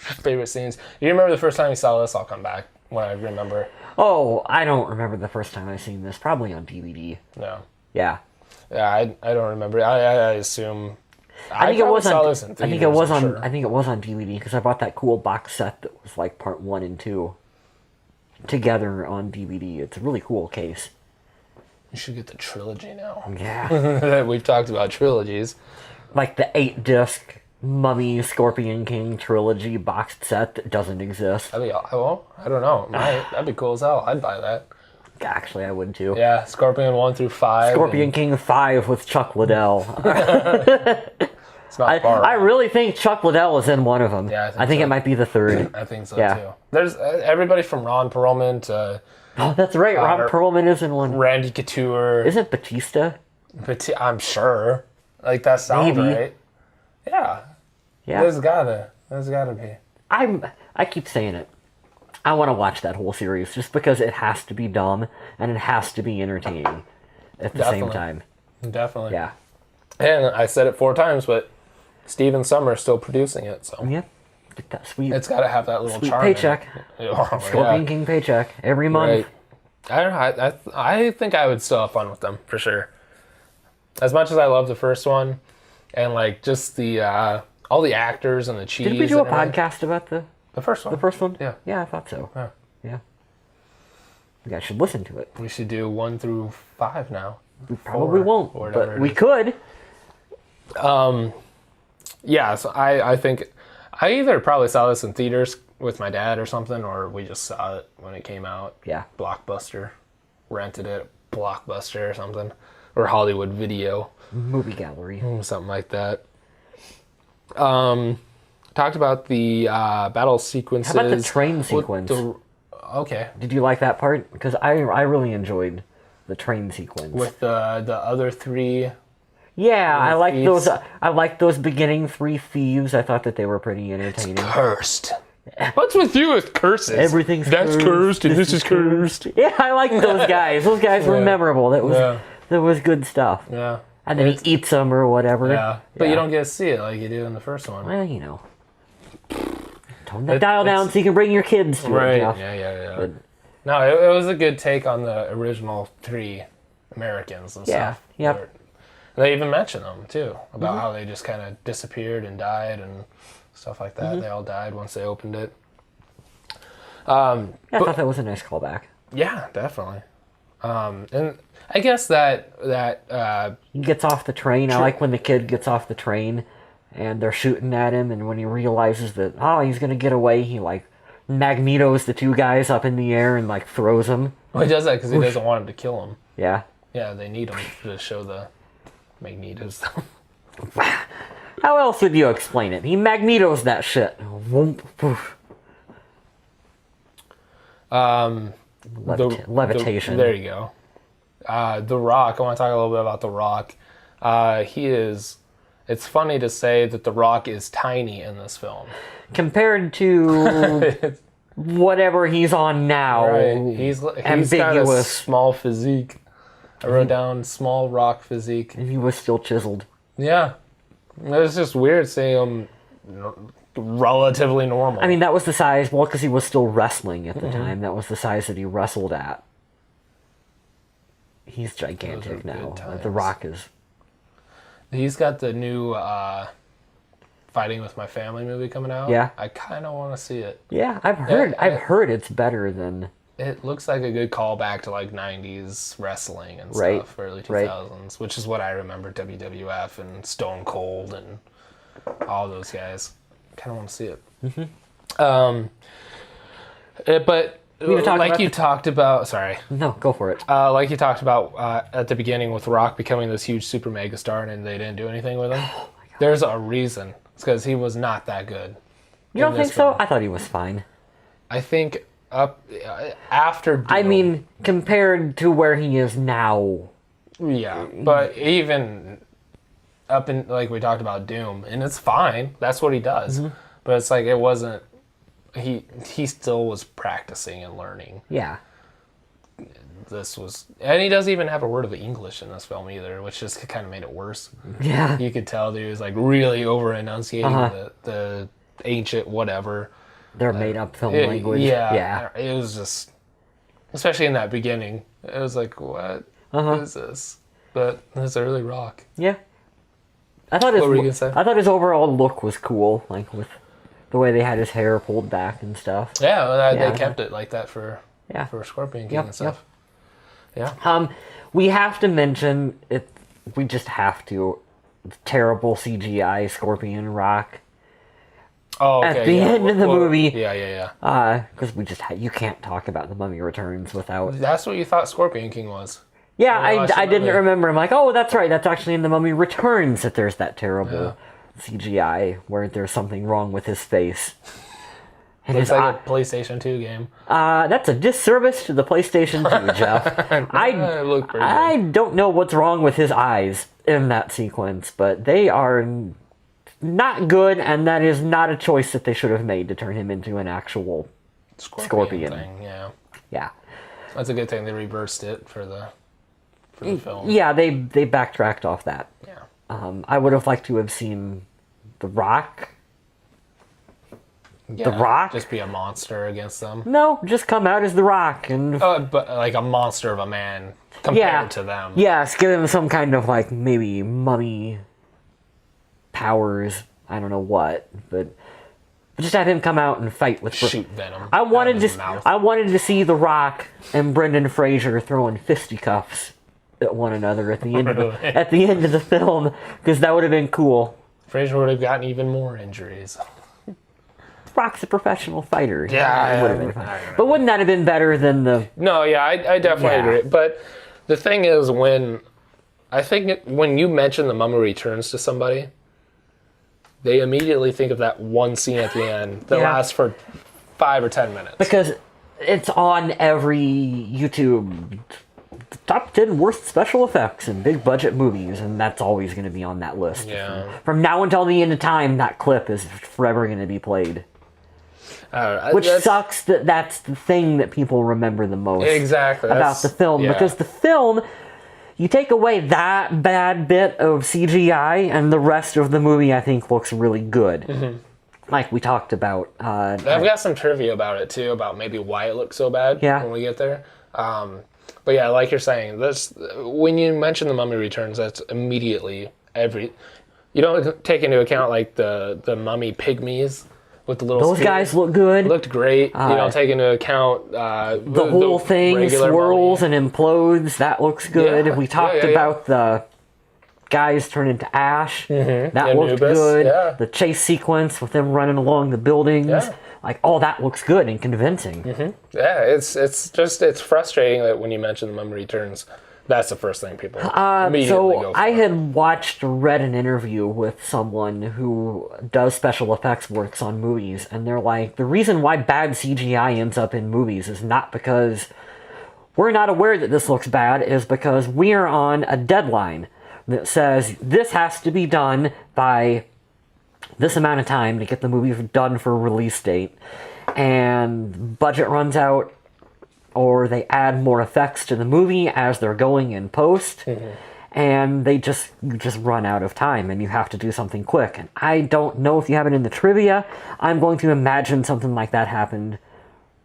Favorite scenes. Do you remember the first time you saw this? I'll come back when I remember. Oh, I don't remember the first time I seen this. Probably on DVD. No. Yeah. Yeah, I don't remember. I assume... I think it was on. this in I think it theaters, was I'm on. sure. I think it was on DVD because I bought that cool box set that was like part 1 and 2 together on DVD. It's a really cool case. You should get the trilogy now. Yeah, We've talked about trilogies. like the 8-disc Mummy Scorpion King trilogy box set that doesn't exist. That'd be, well, I don't know. That'd be cool as hell. I'd buy that. Actually, I would too. Yeah, Scorpion 1 through 5. Scorpion King 5 with Chuck Liddell. It's not far. I really think Chuck Liddell is in one of them. Yeah, I think so. it might be the third. I think so Yeah. too. There's everybody from Ron Perlman to Oh, that's right. Ron Perlman is in one. Randy Couture. Isn't Batista? I'm sure. Like that sounds Maybe. right. Yeah. Yeah. There's gotta be. I keep saying it. I want to watch that whole series just because it has to be dumb and it has to be entertaining at the same Definitely. time. Definitely. Yeah. And I said it 4 times, but Steven Summer's still producing it, so Yeah. Get that sweet, it's got to have that little sweet charm. in it. paycheck. Oh, Scorpion yeah. King paycheck every month. Right. I don't know. I think I would still have fun with them for sure. As much as I love the first one, and like just the all the actors and the cheese. Did we do a and everything. podcast about the first one? the first one? Yeah. Yeah, I thought so. Yeah. Yeah. You guys should listen to it. We should do 1 through 5 now. We probably won't, or whatever but it we is. could. Yeah, so I think I either probably saw this in theaters with my dad or something, or we just saw it when it came out. Yeah. Blockbuster. Rented it at Blockbuster or something. Or Hollywood Video. Movie gallery. Something like that. Talked about the battle sequences. How about the train What sequence? Okay. Did you like that part? Because I really enjoyed the train sequence. With the other 3. Yeah, I like thieves. those. I like those beginning 3 thieves. I thought that they were pretty entertaining. Cursed. What's with you with curses? Everything's That's cursed and this is cursed. Yeah, I like those guys. Those guys were Yeah. memorable. That was Yeah. good stuff. Yeah. And then he eats them or whatever. Yeah. But you don't get to see it like you do in the first one. Well, you know. Tone that dial down so you can bring your kids to Right. it, Jeff. Yeah. But- No, it was a good take on the original 3 Americans and Yeah, stuff. yep. They even mention them too about how they just kind of disappeared and died and stuff like that. They all died once they opened it. I thought that was a nice callback. Yeah, definitely. And I guess that He gets off the train. I like when the kid gets off the train and they're shooting at him, and when he realizes that, he's going to get away, he, like, magnetos the 2 guys up in the air and, like, throws them. well, he does that because he doesn't want him to kill him. Yeah. Yeah, they need him to show the magnetos. How else would you explain it? He magnetos that shit. Whoomp, poof. Levitation. There you go. The Rock. I want to talk a little bit about The Rock. It's funny to say that The Rock is tiny in this film. Compared to whatever he's on now. Right. He's got a Ambiguous. small physique. I wrote down small rock physique. And he was still chiseled. Yeah. It was just weird seeing him relatively normal. I mean, that was the size, well, because he was still wrestling at the time. That was the size that he wrestled at. He's gigantic now. The Rock is. He's got the new Fighting with My Family movie coming out. Yeah. I kind of want to see it. Yeah, I've heard it's better than. It looks like a good callback to like 90s wrestling and Right, stuff, early 2000s, right. which is what I remember WWF and Stone Cold and all those guys. Kind of want to see it. But like you talked about, sorry. No, go for it. Like you talked about at the beginning with Rock becoming this huge super mega star and they didn't do anything with him. There's a reason. It's because he was not that good. You don't think so? I thought he was fine. I think up after Doom, I mean, compared to where he is now. Yeah, but even up in, like we talked about Doom, and it's fine. That's what he does. But it's like it wasn't. He still was practicing and learning. Yeah. This was, and he doesn't even have a word of English in this film either, which just kind of made it worse. Yeah. You could tell that he was like really over enunciating the ancient whatever. Their made up film language. Yeah. It was just, especially in that beginning, it was like, what is this? But it's early Rock. Yeah. I thought What were you gonna say? I thought his overall look was cool, like with the way they had his hair pulled back and stuff. Yeah, well, they kept it like that for Scorpion King and stuff. Yeah. We have to mention it. We just have to. Terrible CGI Scorpion Rock. Oh, okay. At the end of the movie. Yeah. Because you can't talk about The Mummy Returns without. That's what you thought Scorpion King was. Yeah, I didn't remember. I'm like, oh, that's right. That's actually in The Mummy Returns that there's that terrible CGI where there's something wrong with his face. And looks like a PlayStation 2 game. That's a disservice to the PlayStation 2, Jeff. I don't know what's wrong with his eyes in that sequence, but they are not good, and that is not a choice that they should have made to turn him into an actual scorpion. Thing, yeah. That's a good thing they reversed it for the film. Yeah, they backtracked off that. Yeah. I would have liked to have seen The Rock. Yeah, The Rock? Just be a monster against them. No, just come out as The Rock and. But like a monster of a man compared to them. Yes, give him some kind of like maybe mummy powers. I don't know what, but just have him come out and fight with. Shoot venom. I wanted to see The Rock and Brendan Fraser throwing fisticuffs at one another at the end of the film, because that would have been cool. Fraser would have gotten even more injuries. Rock's a professional fighter. Yeah, would have been fine. But wouldn't that have been better than the? No, yeah, I definitely agree. But the thing is, when you mention The Mummy Returns to somebody, they immediately think of that one scene at the end that lasts for 5 or 10 minutes. Because it's on every YouTube top 10 worst special effects in big budget movies, and that's always going to be on that list. Yeah. From now until the end of time, that clip is forever going to be played. Which sucks that that's the thing that people remember the most. Exactly. About the film. Yeah. Because the film, you take away that bad bit of CGI, and the rest of the movie, I think, looks really good. Mm-hmm. Like we talked about. I've got some trivia about it, too, about maybe why it looks so bad when we get there. But yeah, like you're saying, when you mention The Mummy Returns, that's immediately you don't take into account like the mummy pygmies with the little. Those guys look good. Looked great. You don't take into account the whole thing swirls and implodes. That looks good. Yeah, we talked about the guys turn into ash. Mm-hmm. That looked good. Yeah. The chase sequence with them running along the buildings. Yeah. Like, all that looks good and convincing. Mm-hmm. Yeah, it's frustrating that when you mention The Mummy Returns, that's the first thing people immediately go for. I had read an interview with someone who does special effects works on movies, and they're like, the reason why bad CGI ends up in movies is not because we're not aware that this looks bad, is because we are on a deadline that says this has to be done by this amount of time to get the movie done for release date. and budget runs out, or they add more effects to the movie as they're going in post, and you just run out of time, and you have to do something quick. And I don't know if you have it in the trivia. I'm going to imagine something like that happened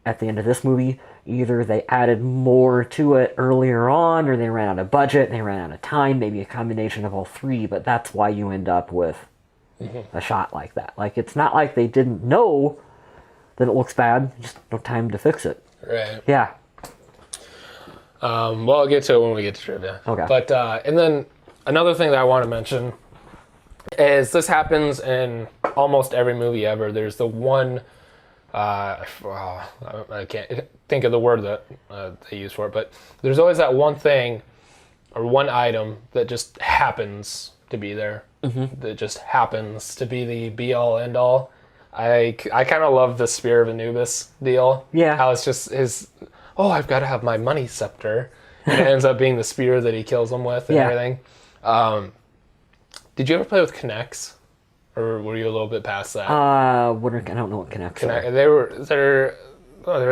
at the end of this movie. Either they added more to it earlier on, or they ran out of budget, they ran out of time, maybe a combination of all three, but that's why you end up with a shot like that. Like, it's not like they didn't know that it looks bad, just no time to fix it. Right. Yeah. Well, I'll get to it when we get to trivia. Okay. But, and then another thing that I want to mention is this happens in almost every movie ever. There's the one, I can't think of the word that they use for it, but there's always that one thing or one item that just happens to be there. That just happens to be the be-all, end-all. I kind of love the Spear of Anubis deal. Yeah. How it's just his, I've got to have my money scepter. And it ends up being the spear that he kills him with and everything. Did you ever play with Kinects? Or were you a little bit past that? I don't know what Kinects are.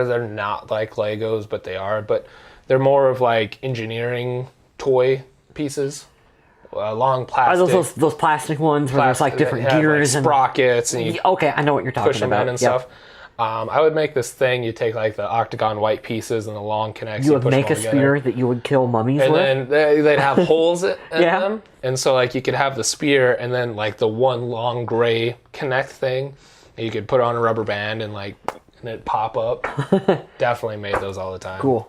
They're not like Legos, but they are. But they're more of like engineering toy pieces. Long plastic. Are those plastic ones where there's like different gears and sprockets and you okay, I know what you're talking push them about in and stuff. I would make this thing. You take like the octagon white pieces and the long Kinects. You would make a spear that you would kill mummies with, and then they'd have holes in them. And so like you could have the spear and then like the one long gray Kinect thing. And you could put on a rubber band and it'd pop up. Definitely made those all the time. Cool.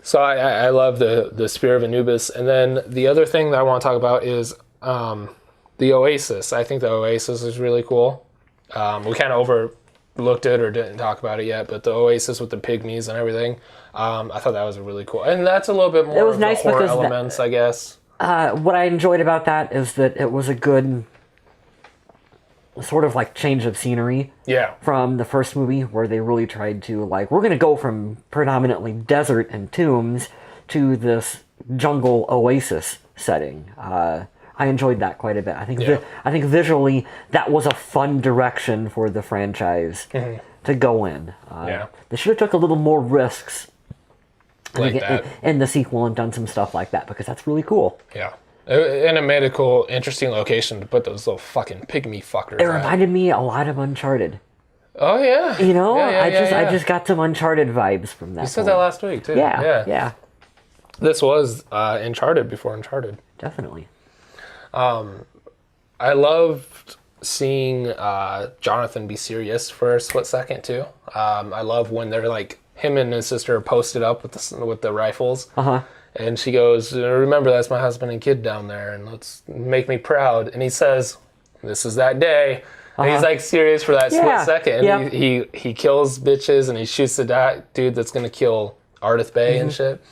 So I love the Spear of Anubis. And then the other thing that I want to talk about is the Oasis. I think the Oasis is really cool. We kind of overlooked it or didn't talk about it yet, but the Oasis with the pygmies and everything, I thought that was a really cool. And that's a little bit more of the horror elements, I guess. What I enjoyed about that is that it was a good sort of like change of scenery from the first movie, where they really tried to we're going to go from predominantly desert and tombs to this jungle oasis setting. I enjoyed that quite a bit. I think visually that was a fun direction for the franchise to go in. They should have took a little more risks in the sequel and done some stuff like that, because that's really cool. Yeah. And it made a cool, interesting location to put those little fucking pygmy fuckers. It reminded me a lot of Uncharted. Oh yeah. You know, I just got some Uncharted vibes from that. You said that last week too. Yeah. This was Uncharted before Uncharted. Definitely. I loved seeing Jonathan be serious for a split second too. I love when they're like him and his sister are posted up with the rifles. And she goes, "Remember, that's my husband and kid down there, and let's make me proud." And he says, "This is that day." And he's like serious for that split second. And he kills bitches and he shoots the dude that's gonna kill Ardith Bay and shit.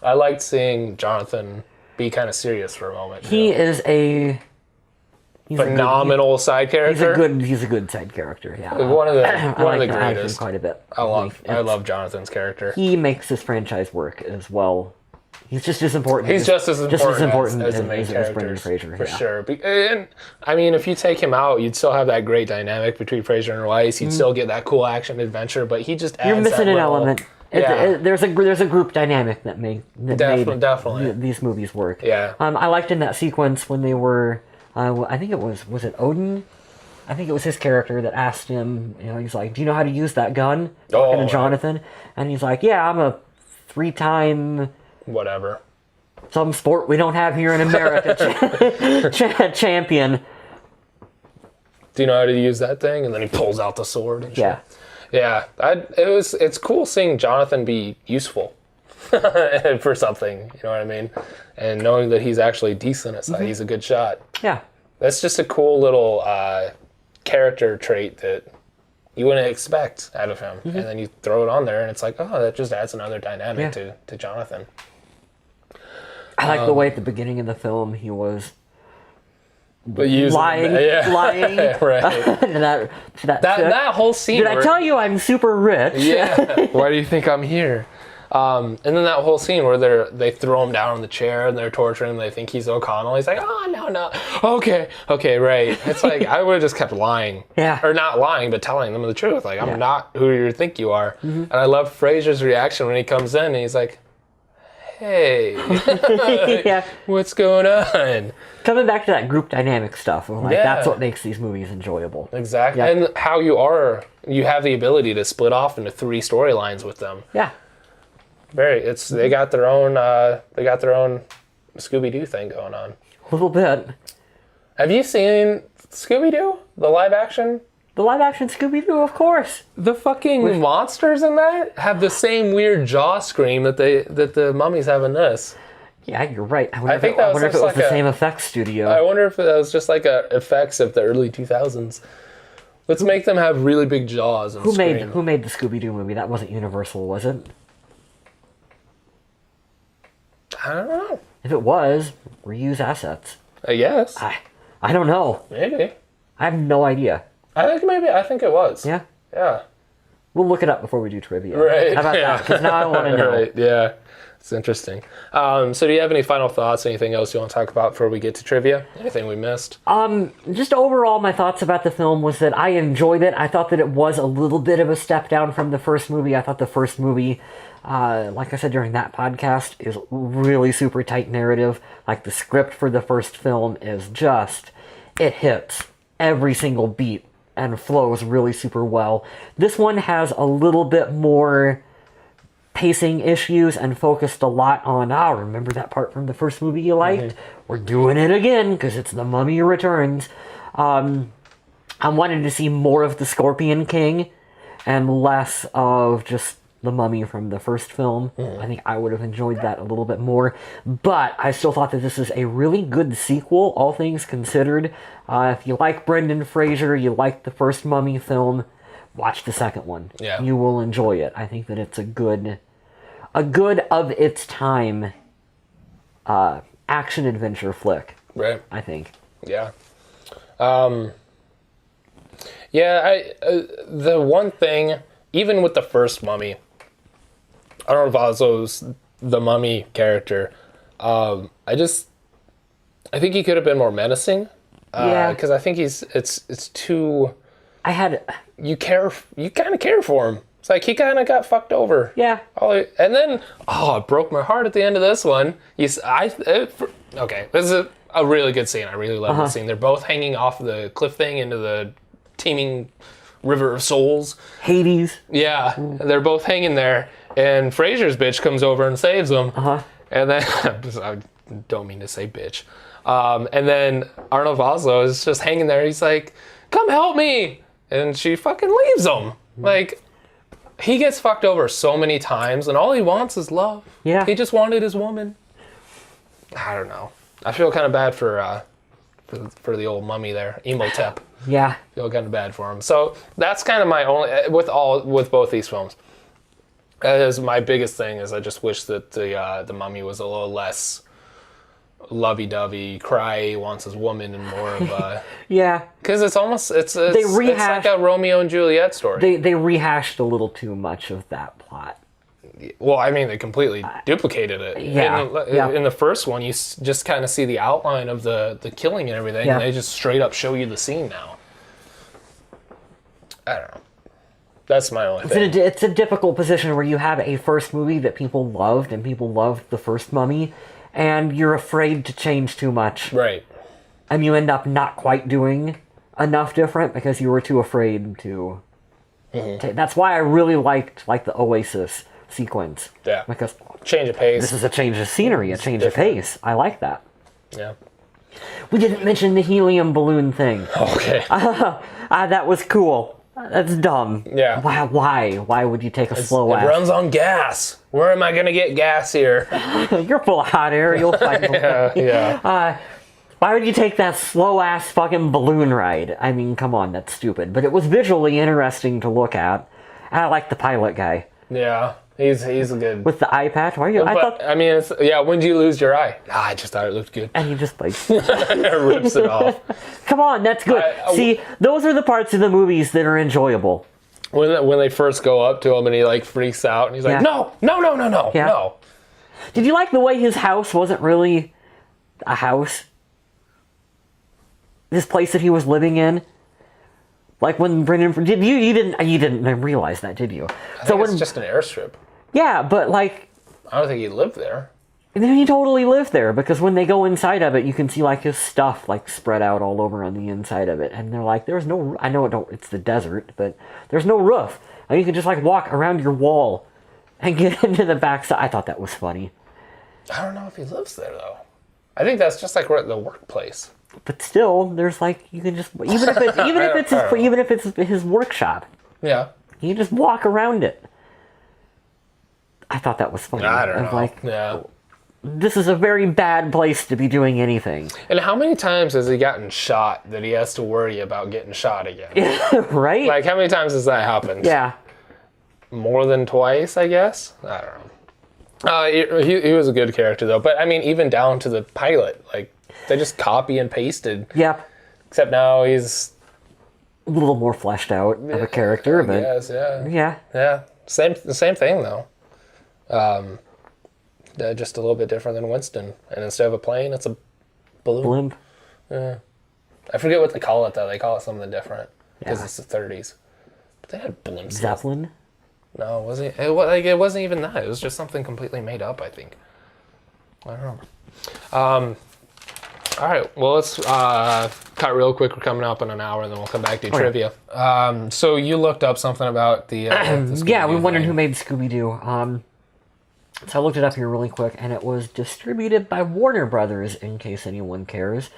I liked seeing Jonathan be kind of serious for a moment. He is a phenomenal side character. He's a good side character. Yeah, one of the greatest. I like him quite a bit. I love Jonathan's character. He makes this franchise work as well. He's just as important. He's just as important as the main Brendan characters, Fraser, for sure. And I mean, if you take him out, you'd still have that great dynamic between Fraser and Weiss. You'd still get that cool action adventure, but he just adds You're missing an element. Yeah. There's a group dynamic that made definitely these movies work. Yeah. I liked in that sequence when they were, I think it was it Odin? I think it was his character that asked him, he's like, "Do you know how to use that gun?" Talking to Jonathan. And he's like, "Yeah, I'm a 3-time... whatever. Some sport we don't have here in America champion." Do you know how to use that thing? And then he pulls out the sword and shit. Yeah. It's cool seeing Jonathan be useful for something, you know what I mean? And knowing that he's actually decent at that, he's a good shot. Yeah. That's just a cool little character trait that you wouldn't expect out of him. And then you throw it on there and it's like, that just adds another dynamic to Jonathan. I like the way at the beginning of the film he was lying. Right. that whole scene. Did I tell you I'm super rich? Yeah. Why do you think I'm here? And then that whole scene where they throw him down in the chair and they're torturing him. They think he's O'Connell. He's like, oh, no. Okay, right. It's like, I would have just kept lying. Yeah. Or not lying, but telling them the truth. Like, I'm not who you think you are. Mm-hmm. And I love Fraser's reaction when he comes in and he's like, hey, yeah. What's going on? Coming back to that group dynamic stuff, that's what makes these movies enjoyable. Exactly. Yep. And how you have the ability to split off into 3 storylines with them. Yeah. They got their own Scooby Doo thing going on. A little bit. Have you seen Scooby Doo? The live action? The live action Scooby Doo, of course. The fucking monsters in that have the same weird jaw scream that the mummies have in this. Yeah, you're right. I wonder if it was like the same effects studio. I wonder if that was just like effects of the early 2000s. Let's make them have really big jaws and scream. Who made the Scooby Doo movie? That wasn't Universal, was it? I don't know. If it was, reuse assets. I guess. I don't know. Maybe. I have no idea. I think it was. Yeah? Yeah. We'll look it up before we do trivia. Right. How about that? Because now I want to know. Right, yeah. It's interesting. So do you have any final thoughts? Anything else you want to talk about before we get to trivia? Anything we missed? Just overall, my thoughts about the film was that I enjoyed it. I thought that it was a little bit of a step down from the first movie. I thought the first movie, like I said during that podcast, is really super tight narrative. Like, the script for the first film is just, it hits every single beat and flows really super well. This one has a little bit more pacing issues and focused a lot on, remember that part from the first movie you liked? Mm-hmm. We're doing it again because it's The Mummy Returns. I wanted to see more of the Scorpion King and less of just the mummy from the first film. I think I would have enjoyed that a little bit more. But I still thought that this is a really good sequel, all things considered. If you like Brendan Fraser, you like the first Mummy film, watch the second one. Yeah. You will enjoy it. I think that it's a good of its time action adventure flick. Right. I think. Yeah. The one thing, even with the first Mummy, Arnold Vosloo's the Mummy character, I think he could have been more menacing. Because I think it's too. You kind of care for him. It's like he kind of got fucked over. Yeah. And then, it broke my heart at the end of this one. This is a really good scene. I really love the scene. They're both hanging off the cliff thing into the teeming river of souls. Hades. Yeah. They're both hanging there, and Fraser's bitch comes over and saves them. And then, I don't mean to say bitch. And then Arnold Vosloo is just hanging there. He's like, come help me. And she fucking leaves him. Like, he gets fucked over so many times, and all he wants is love. Yeah. He just wanted his woman. I don't know. I feel kind of bad for the old mummy there, Emotep. Yeah. I feel kind of bad for him. So that's kind of my only with both these films. That is my biggest thing. Is I just wish that the mummy was a little less lovey-dovey, cry, wants his woman, and more of a... Yeah. Because it's like a Romeo and Juliet story. They rehashed a little too much of that plot. Well, I mean, they completely duplicated it. Yeah. In the first one, you just kind of see the outline of the killing and everything, and they just straight up show you the scene now. I don't know. That's my only thing. It's a difficult position where you have a first movie that people loved, and people loved the first Mummy, and you're afraid to change too much. Right. And you end up not quite doing enough different because you were too afraid to... That's why I really liked the Oasis sequence. Yeah. Because change of pace. This is a change of scenery, a change of pace. I like that. Yeah. We didn't mention the helium balloon thing. Okay. That was cool. That's dumb. Yeah. Why would you take a slow ass? It runs on gas. Where am I going to get gas here? You're full of hot air. You'll find yeah. Why would you take that slow ass fucking balloon ride? I mean, come on, that's stupid. But it was visually interesting to look at. And I like the pilot guy. Yeah. He's a good... With the eye patch? Why are you... when did you lose your eye? I just thought it looked good. And he just, like... rips it off. Come on, that's good. See, those are the parts of the movies that are enjoyable. When they first go up to him and he like freaks out and he's like, no, Yeah. no. Did you like the way his house wasn't really a house? This place that he was living in? Like when Brendan, you didn't realize that, did you? I think it's just an airstrip. Yeah, but like, I don't think he lived there. and then he totally lived there, because when they go inside of it, you can see like his stuff like spread out all over on the inside of it, and they're like, there's no, I know it's the desert, but there's no roof, and you can just like walk around your wall and get into the backside. I thought that was funny. I don't know if he lives there though. I think that's just like the workplace. But still, there's like, you can just, even if it's his workshop, Yeah. you just walk around it. I thought that was funny. I don't know. Like, yeah. this is a very bad place to be doing anything. And how many times has he gotten shot that he has to worry about getting shot again? Right? Like, how many times has that happened? Yeah. More than twice, I guess? I don't know. He was a good character, though. But, I mean, even down to the pilot. Like, they just copy and pasted. Yep. Except now he's... A little more fleshed out of a character, but... Yes, yeah. Yeah. Yeah. The same thing, though. Just a little bit different than Winston. And instead of a plane, it's a balloon. Blimp. Yeah. I forget what they call it, though. They call it something different. Because Yeah. it's the 30s. But they had blimps. Zeppelin? No, it wasn't even that. It was just something completely made up, I think. I don't know. All right, well, let's cut real quick. We're coming up in an hour, and then we'll come back to trivia. So you looked up something about the Yeah, we wondered thing. who made Scooby Doo. So I looked it up here really quick, and it was distributed by Warner Brothers, in case anyone cares.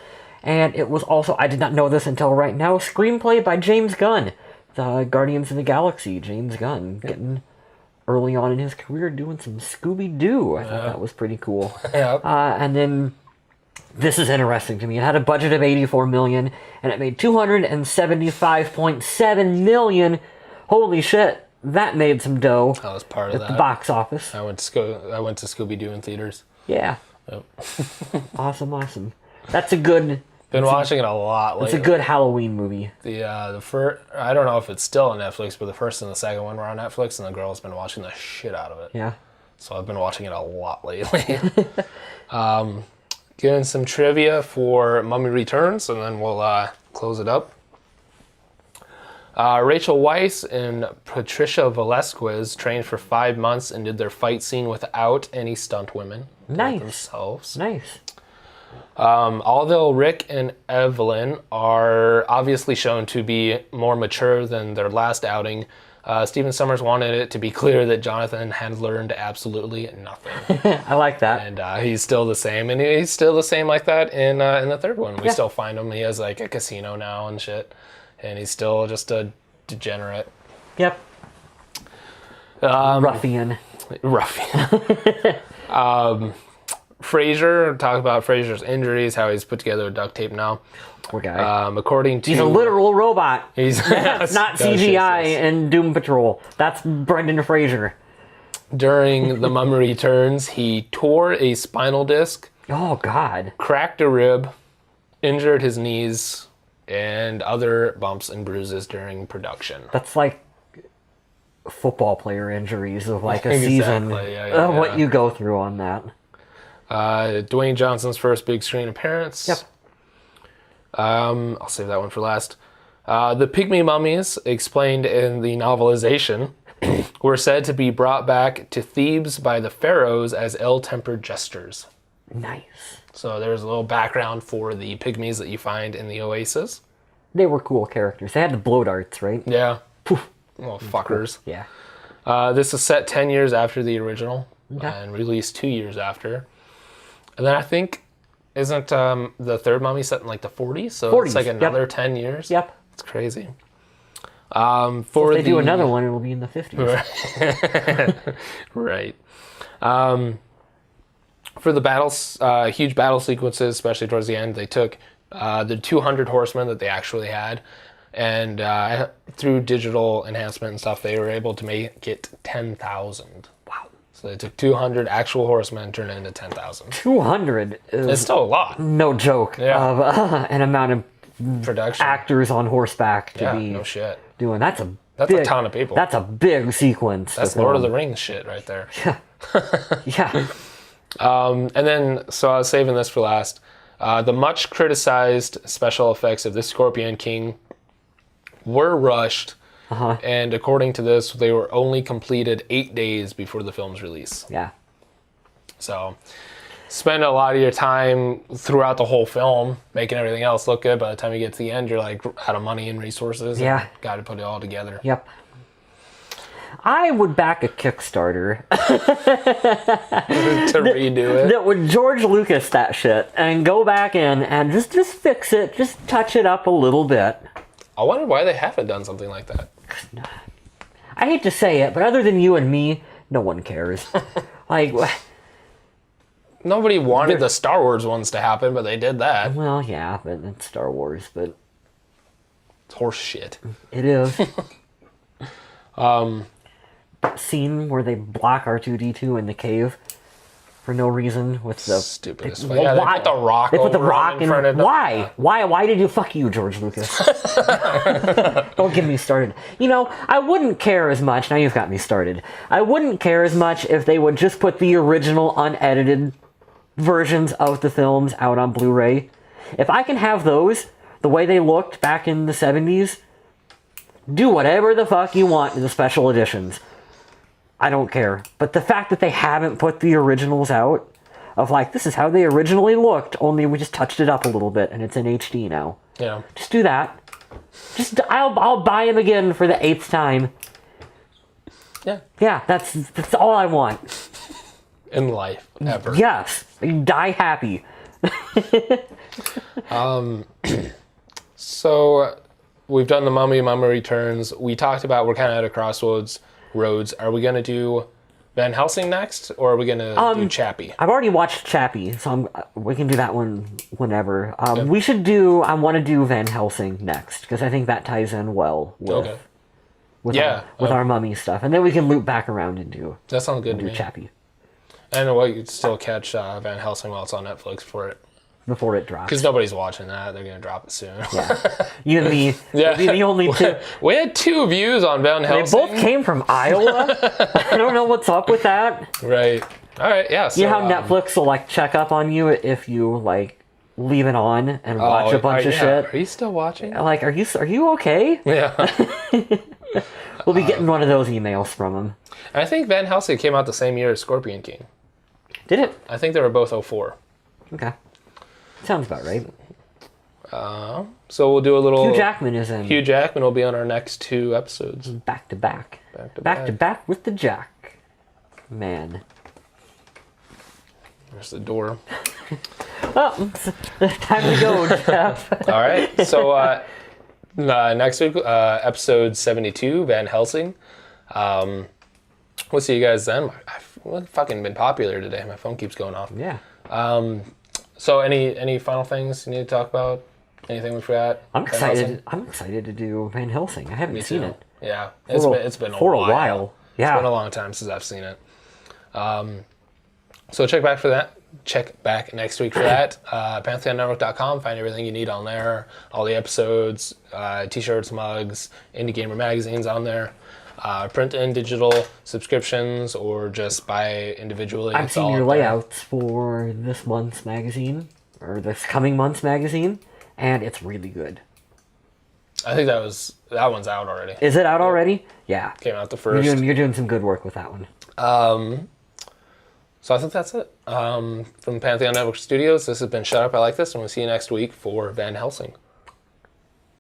And it was also, I did not know this until right now, screenplay by James Gunn. The Guardians of the Galaxy, James Gunn, getting early on in his career doing some Scooby Doo. I thought that was pretty cool. Yeah. And then, this is interesting to me. It had a budget of $84 million, and it made $275.7 million. Holy shit, that made some dough. I was part of at that. the box office. I went to Scooby Doo in theaters. Yeah. Yep. Awesome. That's a good... Been watching it a lot lately. It's a good Halloween movie. The first, I don't know if it's still on Netflix, but the first and the second one were on Netflix, and the girl's been watching the shit out of it. Yeah. So I've been watching it a lot lately. Getting some trivia for Mummy Returns, and then we'll close it up. Rachel Weisz and Patricia Velasquez trained for 5 months and did their fight scene without any stunt women. Nice. Themselves. Nice. Although Rick and Evelyn are obviously shown to be more mature than their last outing, Stephen Sommers wanted it to be clear that Jonathan had learned absolutely nothing. I like that. And he's still the same, and he's still the same like that in the third one. We still find him. He has like a casino now and shit, and he's still just a degenerate. Yep. Ruffian. Fraser, talk about Fraser's injuries, how he's put together with duct tape now. Poor guy. According to... He's a literal robot. He's It's not CGI in Doom Patrol. That's Brendan Fraser. During The Mummy Returns, he tore a spinal disc, Oh, God. cracked a rib, injured his knees, and other bumps and bruises during production. That's like football player injuries of like a season. Yeah, What you go through on that. Dwayne Johnson's first big screen appearance. Yep. I'll save that one for last. The pygmy mummies, explained in the novelization, were said to be brought back to Thebes by the pharaohs as ill-tempered jesters. Nice. So there's a little background for the pygmies that you find in the Oasis. They were cool characters. They had the blow darts, right? Yeah. Poof. Little fuckers. Cool. Yeah. This is set 10 years after the original Okay. and released 2 years after. And then I think, isn't the third Mummy set in like the 40s? So 40s, it's like another yep. 10 years? Yep. It's crazy. If they do another one, it'll be in the 50s. Right. For the battles, huge battle sequences, especially towards the end, they took the 200 horsemen that they actually had, and through digital enhancement and stuff, they were able to make it 10,000. Wow. So they took 200 actual horsemen and turned it into 10,000. 200 is It's still a lot. no joke Yeah. of an amount of Production. actors on horseback to Yeah, be no shit. doing. That's a That's a ton of people. That's a big sequence. That's Lord of the Rings shit right there. Yeah. And then, so I was saving this for last. The much criticized special effects of the Scorpion King were rushed. And according to this, they were only completed 8 days before the film's release. Yeah. So, spend a lot of your time throughout the whole film making everything else look good. By the time you get to the end, you're like out of money and resources. Yeah. Got to put it all together. Yep. I would back a Kickstarter To redo it. that would George Lucas that shit and go back in and just fix it, just touch it up a little bit. I wonder why they haven't done something like that. I hate to say it, but other than you and me, no one cares. Like, Nobody wanted the Star Wars ones to happen, but they did that. well, yeah, but it's Star Wars, but It's horse shit. it is. That scene where they block R2-D2 in the cave for no reason with the Stupid as fuck. Yeah, they put the rock They put the over rock in front of the... Why? Why did you fuck you, George Lucas? Don't get me started. You know, I wouldn't care as much. Now you've got me started. I wouldn't care as much if they would just put the original unedited versions of the films out on Blu-ray. If I can have those the way they looked back in the 70s, do whatever the fuck you want in the special editions. I don't care. But the fact that they haven't put the originals out, of like, this is how they originally looked, only we just touched it up a little bit and it's in HD now. Yeah. Just do that. I'll buy them again for the 8th time. Yeah. Yeah, that's all I want. In life, ever. Yes. Die happy. So, we've done the Mummy Returns. We talked about we're kind of at a crossroads. Are we going to do Van Helsing next, or are we going to do Chappie? I've already watched Chappie, so we can do that one whenever. We should do... I want to do Van Helsing next, because I think that ties in well with our Mummy stuff. And then we can loop back around and do... That sounds good to me. Chappie. And you can still catch Van Helsing while it's on Netflix before it drops. Because nobody's watching that. They're going to drop it soon. Yeah. You and me. Yeah. Be the only two. We had 2 views on Van Helsing. They both came from Iowa. I don't know what's up with that. Right. All right, yeah. So, you know how Netflix will, like, check up on you if you, like, leave it on and watch a bunch of shit? Are you still watching? Like, are you okay? Yeah. We'll be getting one of those emails from them. I think Van Helsing came out the same year as Scorpion King. Did it? I think they were both 04. Okay. Sounds about right. So we'll do a little... Hugh Jackman is in. Hugh Jackman will be on our next 2 episodes. Back to back. Back to back with the Jack. Man. There's the door. Well, it's time to go, Jeff. All right. So next week, episode 72, Van Helsing. We'll see you guys then. I've fucking been popular today. My phone keeps going off. Yeah. So any final things you need to talk about? Anything we forgot? I'm excited to do Van Helsing. I haven't seen it. Yeah, it's been a while. Yeah, it's been a long time since I've seen it. So check back for that. Check back next week for that. PantheonNetwork.com. Find everything you need on there. All the episodes, t-shirts, mugs, Indie Gamer magazines on there. Print and digital subscriptions, or just buy individually. I've seen your layouts for this month's magazine, or this coming month's magazine, and it's really good. I think that one's out already. Is it out already? Yeah. Came out the first. You're doing some good work with that one. So I think that's it. From Pantheon Network Studios, this has been Shut Up, I Like This, and we'll see you next week for Van Helsing.